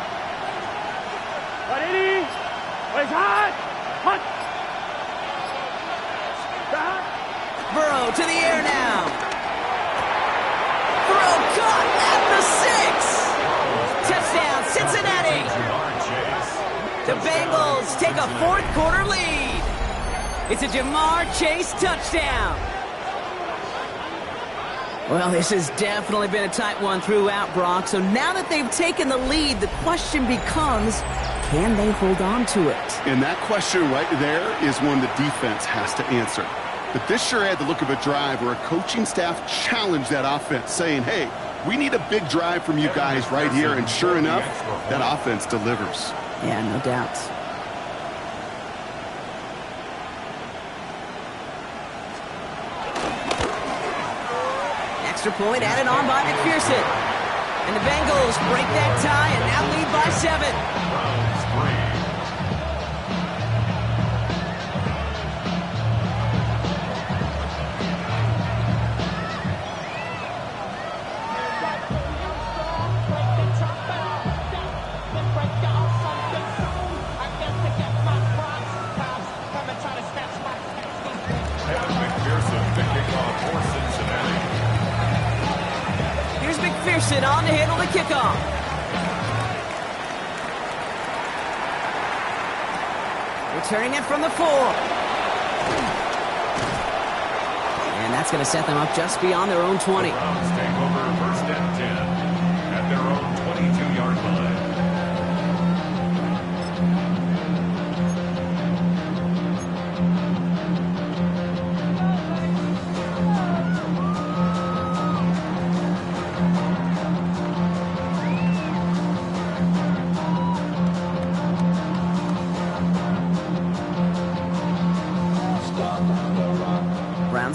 Burrow to the air now. Throw caught at the 6. Touchdown, Cincinnati. The Bengals take a fourth-quarter lead. It's a Jamar Chase touchdown. Well, this has definitely been a tight one throughout, Brock. So now that they've taken the lead, the question becomes, can they hold on to it? And that question right there is one the defense has to answer. But this sure had the look of a drive where a coaching staff challenged that offense, saying, hey, we need a big drive from you guys right here. And sure enough, that offense delivers. Yeah, no doubt. Extra point added on by McPherson. And the Bengals break that tie and now lead by 7. McPherson on to handle the kickoff. Returning it from the 4. And that's going to set them up just beyond their own 20. Browns take over first and 10 at their own 22-yard line.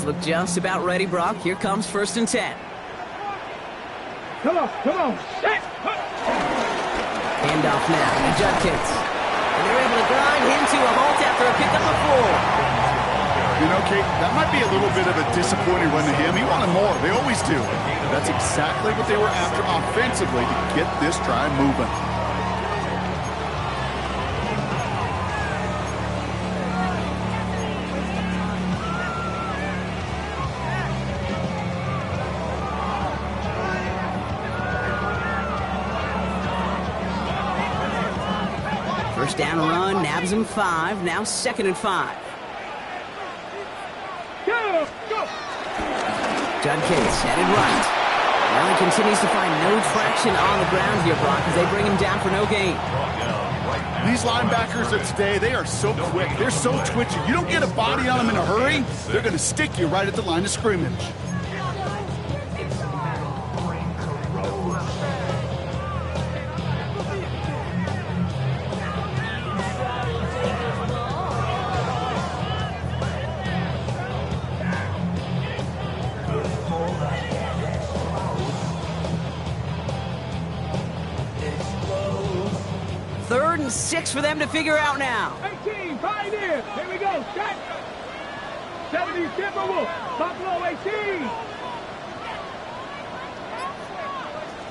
Look just about ready, Brock. Here comes first and 10. Come on. Handoff now to Judkins. And they're able to grind him to a halt after a pickup of 4. You know, Kate, that might be a little bit of a disappointing run to him. He wanted more. They always do. That's exactly what they were after offensively to get this drive moving. First down run, nabs him 5. Now 2nd and 5. Go! Judkins headed right. Now he continues to find no traction on the ground here, Brock, as they bring him down for no gain. These linebackers of today, they are so quick. They're so twitchy. You don't get a body on them in a hurry, they're going to stick you right at the line of scrimmage. 3rd and 6 for them to figure out now. 18, Pioneer. Here we go. Set. 70 Timberwolves. Buffalo 18.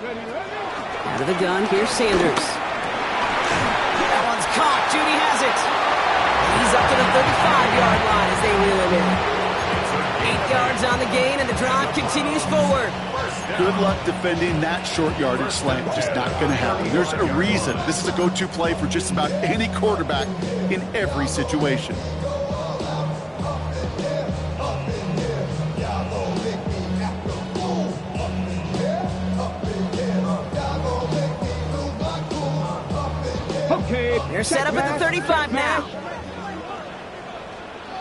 Ready. Out of the gun, here's Sanders. That one's caught. Judy has it. He's up to the 35-yard line as they reel it in. 8 yards on the gain, and the drive continues forward. Good luck defending that short yardage slant. Just not going to happen. There's a reason. This is a go-to play for just about any quarterback in every situation. Okay. They're set up at the 35 now.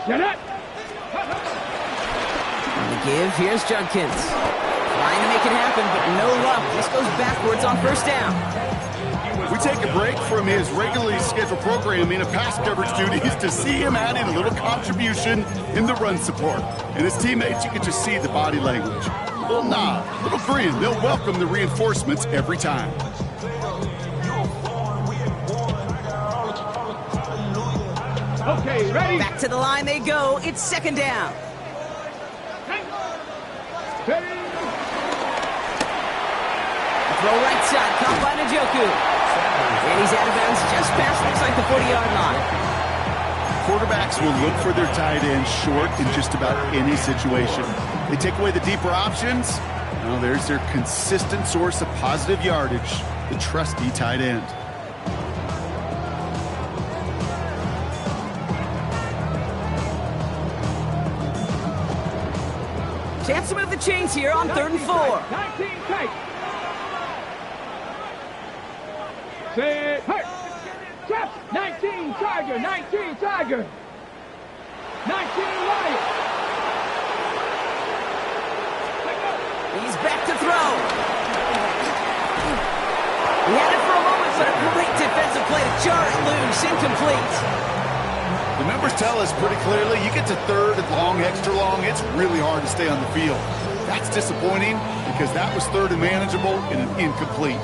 Get it. On the give, here's Judkins. Trying to make it happen, but no luck. This goes backwards on 1st down. We take a break from his regularly scheduled programming of pass coverage duties to see him adding a little contribution in the run support. And his teammates, you can just see the body language. A little nod, a little grin. They'll welcome the reinforcements every time. Okay, ready. Back to the line they go. It's 2nd down. Ready. Throw right side, caught by Njoku. And he's out of bounds just past, looks like the 40-yard line. Quarterbacks will look for their tight end short in just about any situation. They take away the deeper options. Well, there's their consistent source of positive yardage, the trusty tight end. Chance to move the chains here on 3rd and 4. 19 tight. Set. Hurt. Chaps. 19 Tiger. 19 Tiger. 19 Lion. He's back to throw. He had it for a moment, but a great defensive play to jar it loose. Incomplete. The numbers tell us pretty clearly, you get to 3rd and long, extra long, it's really hard to stay on the field. That's disappointing because that was 3rd and manageable and an incomplete.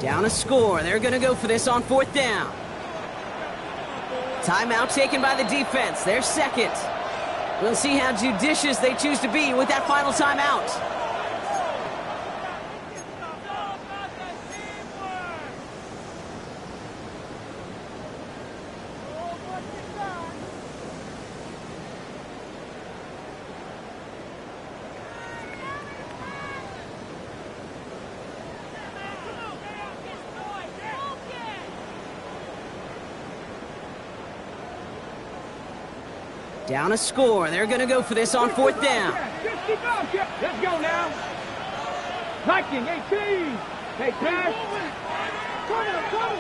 Down a score. They're going to go for this on 4th down. Timeout taken by the defense. They're 2nd. We'll see how judicious they choose to be with that final timeout. Down a score. They're going to go for this on 4th down. Let's go now. Viking 18. Hey, pass. Come.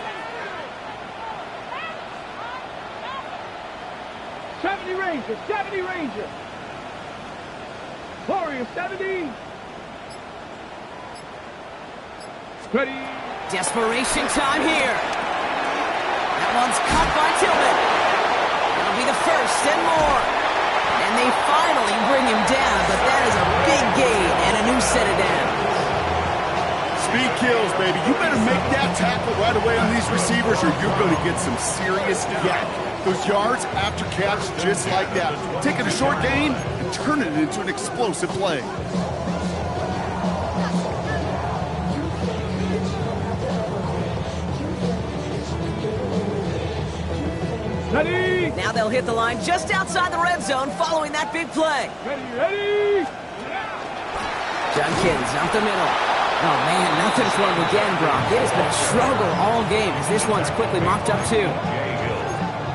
70 Ranger. 70 Ranger. Warrior 70. Ready. Desperation time here. That one's caught by Tillman. That'll be the 1st and more. And they finally bring him down, but that is a big gain and a new set of downs. Speed kills, baby. You better make that tackle right away on these receivers or you're going to get some serious yak. Those yards after catch just like that. Taking a short gain and turning it into an explosive play. Ready. Now they'll hit the line just outside the red zone following that big play. Ready. Judkins up the middle. Oh, man, nothing for him again, Brock. It has been a struggle all game as this one's quickly mopped up, too.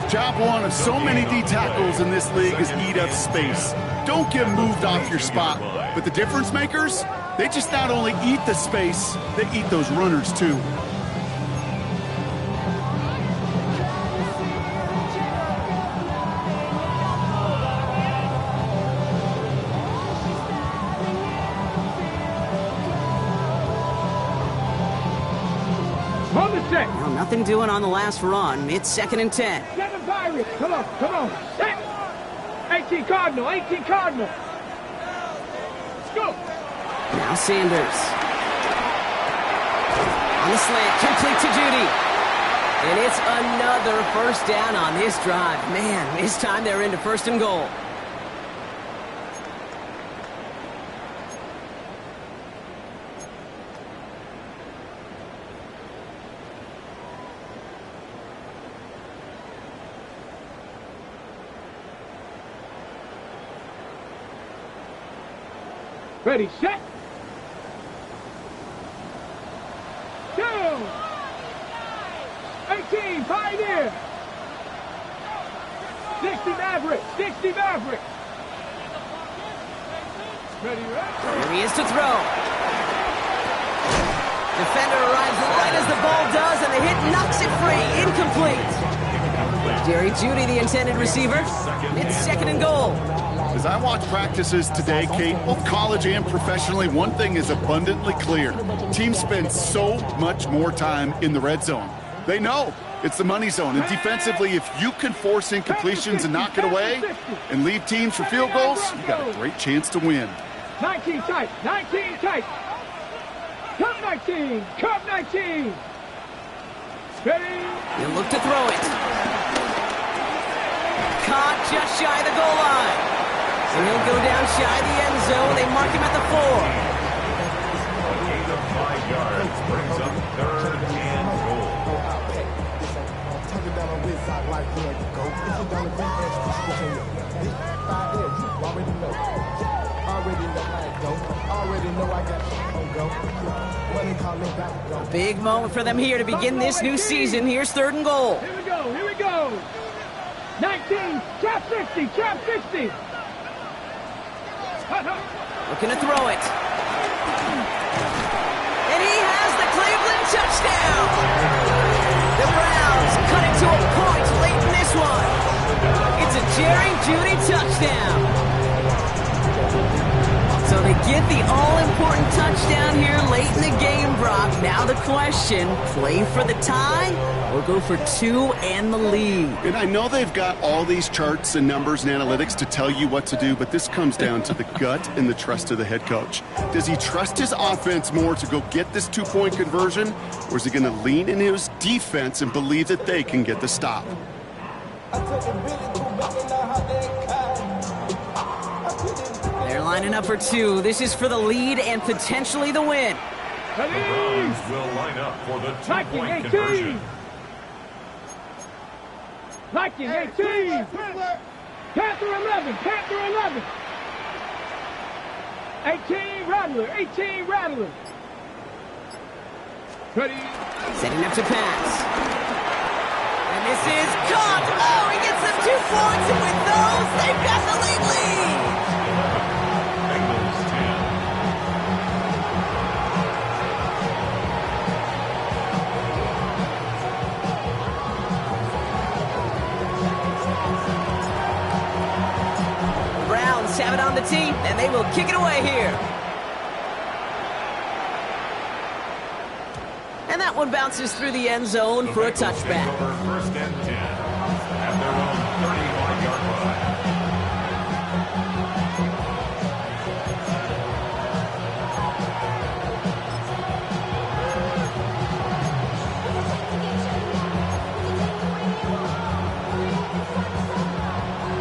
Job one of so many D tackles in this league is eat up space. Don't get moved off your spot. But the difference makers, they just not only eat the space, they eat those runners, too. Set. Well, nothing doing on the last run. It's 2nd and 10. 7 Pirates. Come on, come on. Set. 18 Cardinal, 18 Cardinal. Let's go. Now Sanders. On the slant, complete to Judy. And it's another first down on this drive. Man, this time they're into 1st and goal. Ready, set. 2. 18, Pioneer. 60 Maverick, 60 Maverick. Ready, right? Here he is to throw. Defender arrives right as the ball does, and the hit knocks it free. Incomplete. Jerry Jeudy, the intended receiver. It's 2nd and goal. As I watch practices today, Kate, both college and professionally, one thing is abundantly clear. Teams spend so much more time in the red zone. They know it's the money zone. And defensively, if you can force incompletions and knock it away and leave teams for field goals, you got a great chance to win. 19 tight, 19 tight. Cup 19, Cup 19. Ready? He'll look to throw it. Caught just shy of the goal line. And he'll go down shy of the end zone. They mark him at the 4. A gain of 5 yards brings up 3rd and goal. A big moment for them here to begin this new season. Here's 3rd and goal. Here we go, here we go. 19, trap 60, trap 60. Looking to throw it. And he has the Cleveland touchdown. The Browns cut it to a point late in this one. It's a Jerry Jeudy touchdown. So they get the all-important touchdown here late in the game, Brock. Now the question, play for the tie or go for 2 and the lead? And I know they've got all these charts and numbers and analytics to tell you what to do, but this comes down to the gut and the trust of the head coach. Does he trust his offense more to go get this 2-point conversion, or is he going to lean in his defense and believe that they can get the stop? They're lining up for 2. This is for the lead and potentially the win. The Browns will line up for the 2-point conversion. Viking 18. Panther 11, Panther 11. 18 Rattler, 18 Rattler. Ready? Setting up to pass. And this is caught. Oh, he gets them 2 points, and with those, they've got the lead. Bengals 10. Browns have it on the tee, and they will kick it away here. And that one bounces through the end zone for a touchback. Over 1st and 10 at their own 35-yard line.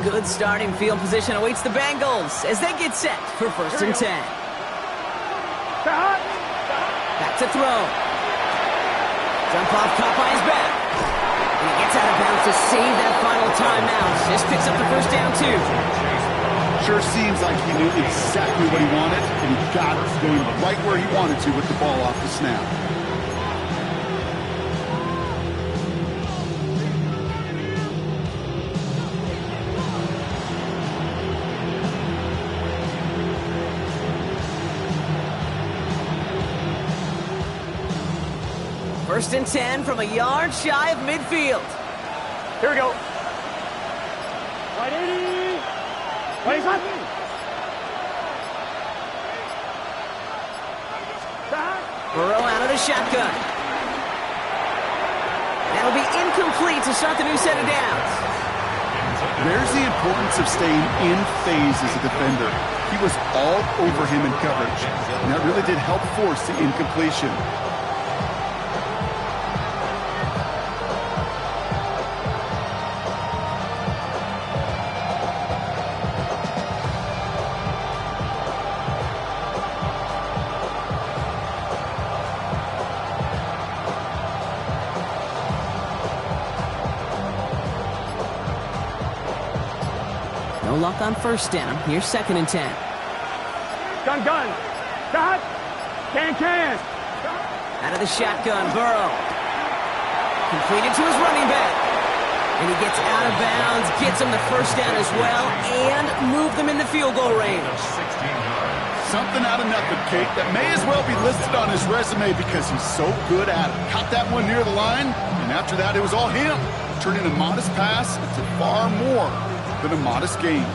Good starting field position awaits the Bengals as they get set for 1st and 10. Back to throw. Jump off, caught by his back. And he gets out of bounds to save that final timeout. Just picks up the 1st down, too. Sure seems like he knew exactly what he wanted, and he got it going right where he wanted to with the ball off the snap. First and 10 from a yard shy of midfield. Here we go. Right 80. Right hot. Burrow out of the shotgun. That'll be incomplete to start the new set of downs. There's the importance of staying in phase as a defender. He was all over him in coverage, and that really did help force the incompletion. No luck on first down. Here's 2nd and 10. Gun. Stop. Can. Out of the shotgun, Burrow. Completed to his running back. And he gets out of bounds, gets him the first down as well, and moved them in the field goal range. 16 yards. Something out of nothing, Kate, that may as well be listed on his resume because he's so good at it. Caught that one near the line, and after that, it was all him. Turning a modest pass into far more than a modest gain.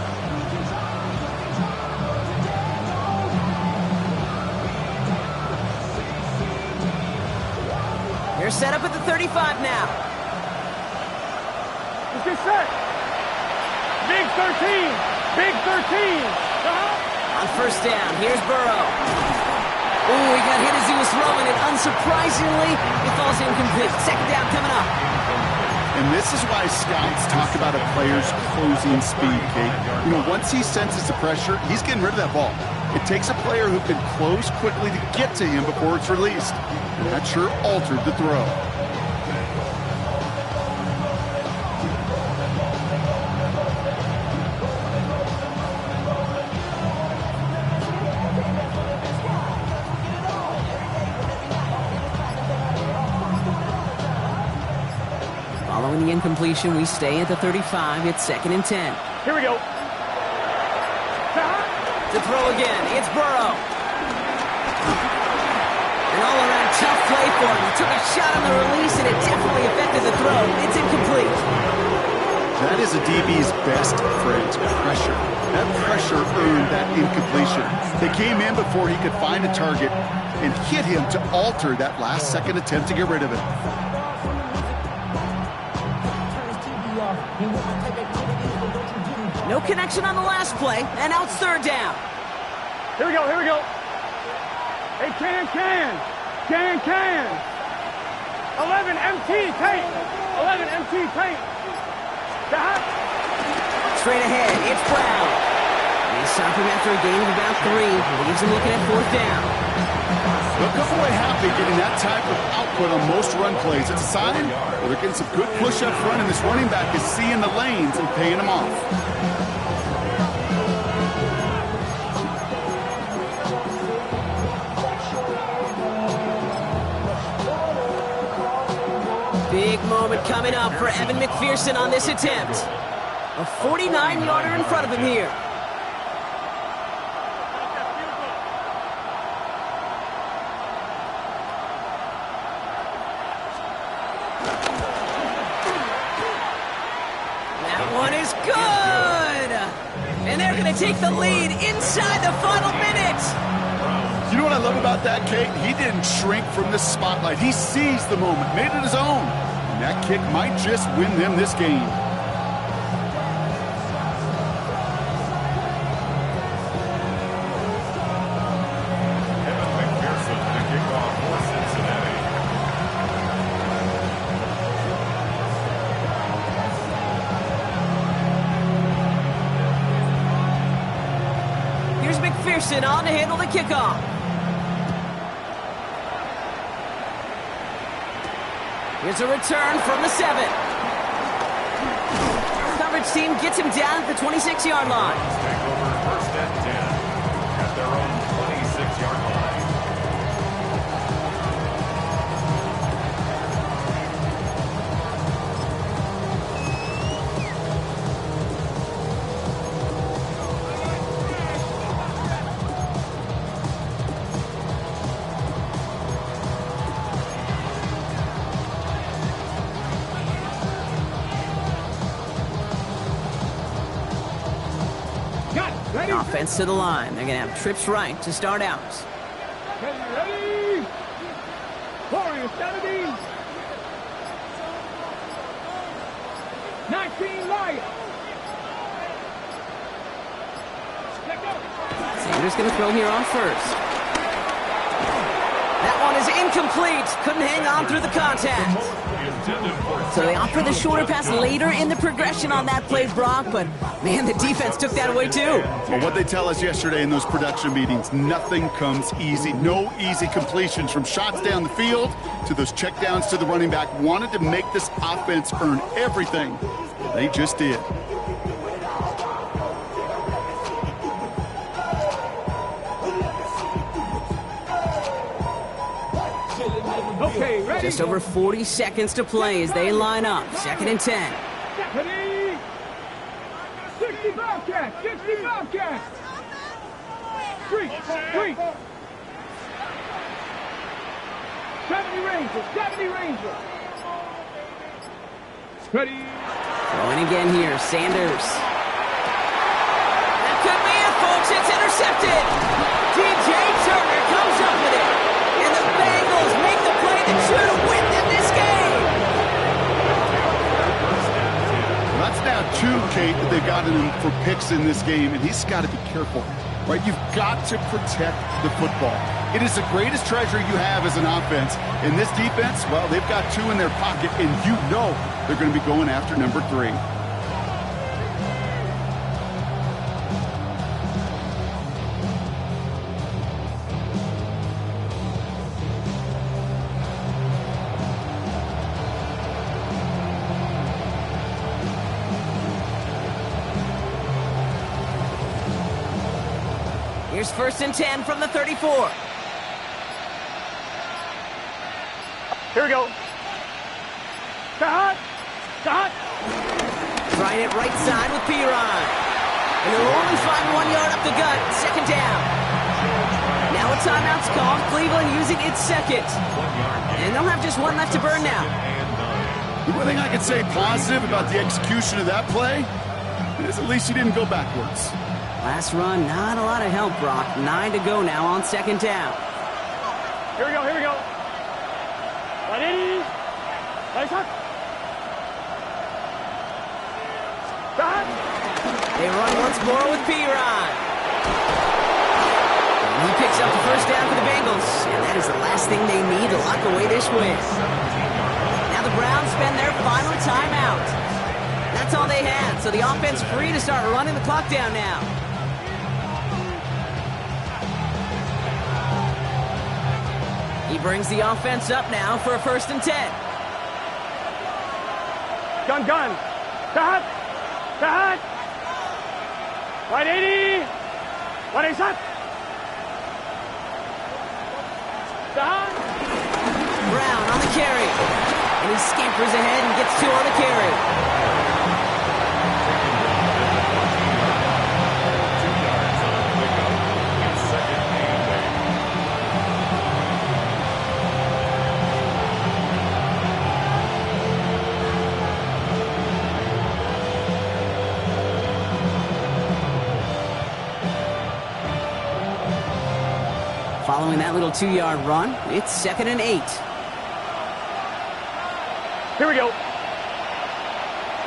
They're set up at the 35 now. Let's get set. Big 13. On first down, here's Burrow. Ooh, he got hit as he was throwing it. Unsurprisingly, it falls incomplete. 2nd down coming up. And this is why scouts talk about a player's closing speed, Kate. You know, once he senses the pressure, he's getting rid of that ball. It takes a player who can close quickly to get to him before it's released. And that sure altered the throw. Following the incompletion, we stay at the 35. It's 2nd and 10. Here we go. To throw again, it's Burrow. An all-around tough play for him. He took a shot on the release, and it definitely affected the throw. It's incomplete. That is a DB's best friend, pressure. That pressure earned that incompletion. They came in before he could find a target and hit him to alter that last-second attempt to get rid of it. No connection on the last play, and now it's 3rd down. Here we go. Hey, can. 11 MT paint. Stop. Straight ahead, it's Brown. They stop him after a gain of about 3. Leaves him looking at 4th down. They'll come away happy getting that type of output on most run plays. It's a sign where they're getting some good push up front, and this running back is seeing the lanes and paying them off. Big moment coming up for Evan McPherson on this attempt. A 49-yarder in front of him here. That one is good! And they're going to take the lead inside the final minute. You know what I love about that, Kate? He didn't shrink from the spotlight. He seized the moment, made it his own. And that kick might just win them this game. Evan McPherson, the kickoff for Cincinnati. Here's McPherson on to handle the kickoff. Here's a return from the 7. Coverage team gets him down at the 26-yard line. Take over 1st and 10 at their own 26-yard line. Offense to the line. They're going to have trips right to start out. Ready? Warriors, 19 Lions. Let go. Sanders going to throw here on first. That one is incomplete. Couldn't hang on through the contact. So they opt for the shorter pass later in the progression on that play, Brock, but man, the defense took that away too. Well, what they tell us yesterday in those production meetings, nothing comes easy. No easy completions from shots down the field to those checkdowns to the running back. Wanted to make this offense earn everything. They just did. Okay, ready. Just over 40 seconds to play as they line up. 2nd and 10. Ready. 60 Bobcats. 60 Bobcats. 3. 70 Rangers. 70 Rangers. Ready. Throwing again here, Sanders. That could be it, folks. It's intercepted. DJ Turner comes up with it. And the Bengals make the play that should win them this game. That's now 2, Kate, that they've gotten him for picks in this game, and he's got to be careful, right? You've got to protect the football. It is the greatest treasure you have as an offense. In this defense, well, they've got 2 in their pocket, and you know they're going to be going after number 3. Here's 1st and 10 from the 34. Here we go. Cut. Trying it right side with Piron. And they'll only find 1 yard up the gut. 2nd down. Now a timeout's called. Cleveland using its 2nd. And they'll have just 1 left to burn now. The one thing I can say positive about the execution of that play is at least he didn't go backwards. Last run, not a lot of help, Brock. 9 to go now on 2nd down. Here we go. Ready. Nice shot. They run once more with Piron. He picks up the 1st down for the Bengals. And that is the last thing they need to lock away this win. Now the Browns spend their final timeout. That's all they had, so the offense free to start running the clock down now. He brings the offense up now for a 1st and 10. Gun. Cut. 180. 180 shot. Brown on the carry. And he scampers ahead and gets 2 on the carry. Following that little 2-yard run, it's 2nd and 8. Here we go.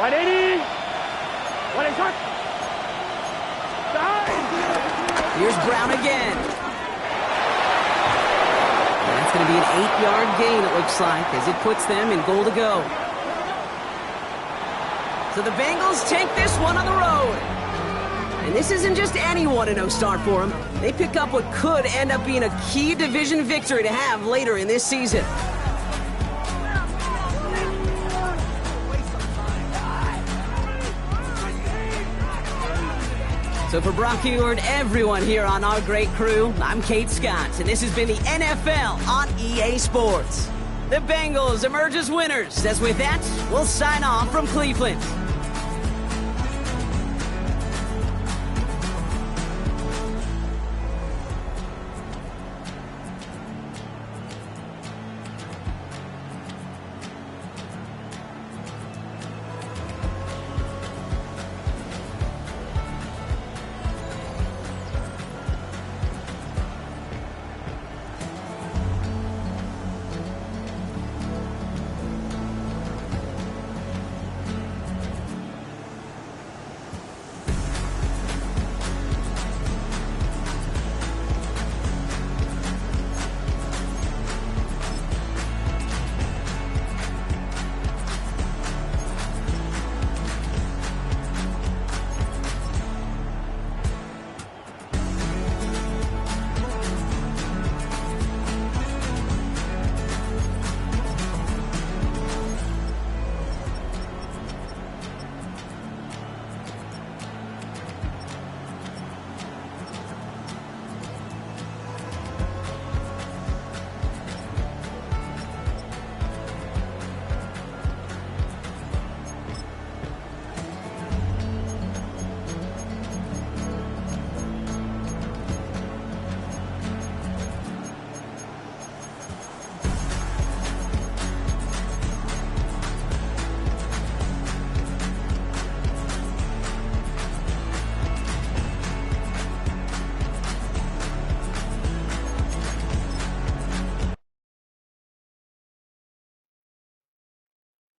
180. 180 shot. Here's Brown again. And that's going to be an 8-yard gain, it looks like, as it puts them in goal to go. So the Bengals take this one on the road. And this isn't just any 1-0 start for them. They pick up what could end up being a key division victory to have later in this season. So for Brock Eward, everyone here on our great crew, I'm Kate Scott, and this has been the NFL on EA Sports. The Bengals emerge as winners, as with that, we'll sign off from Cleveland.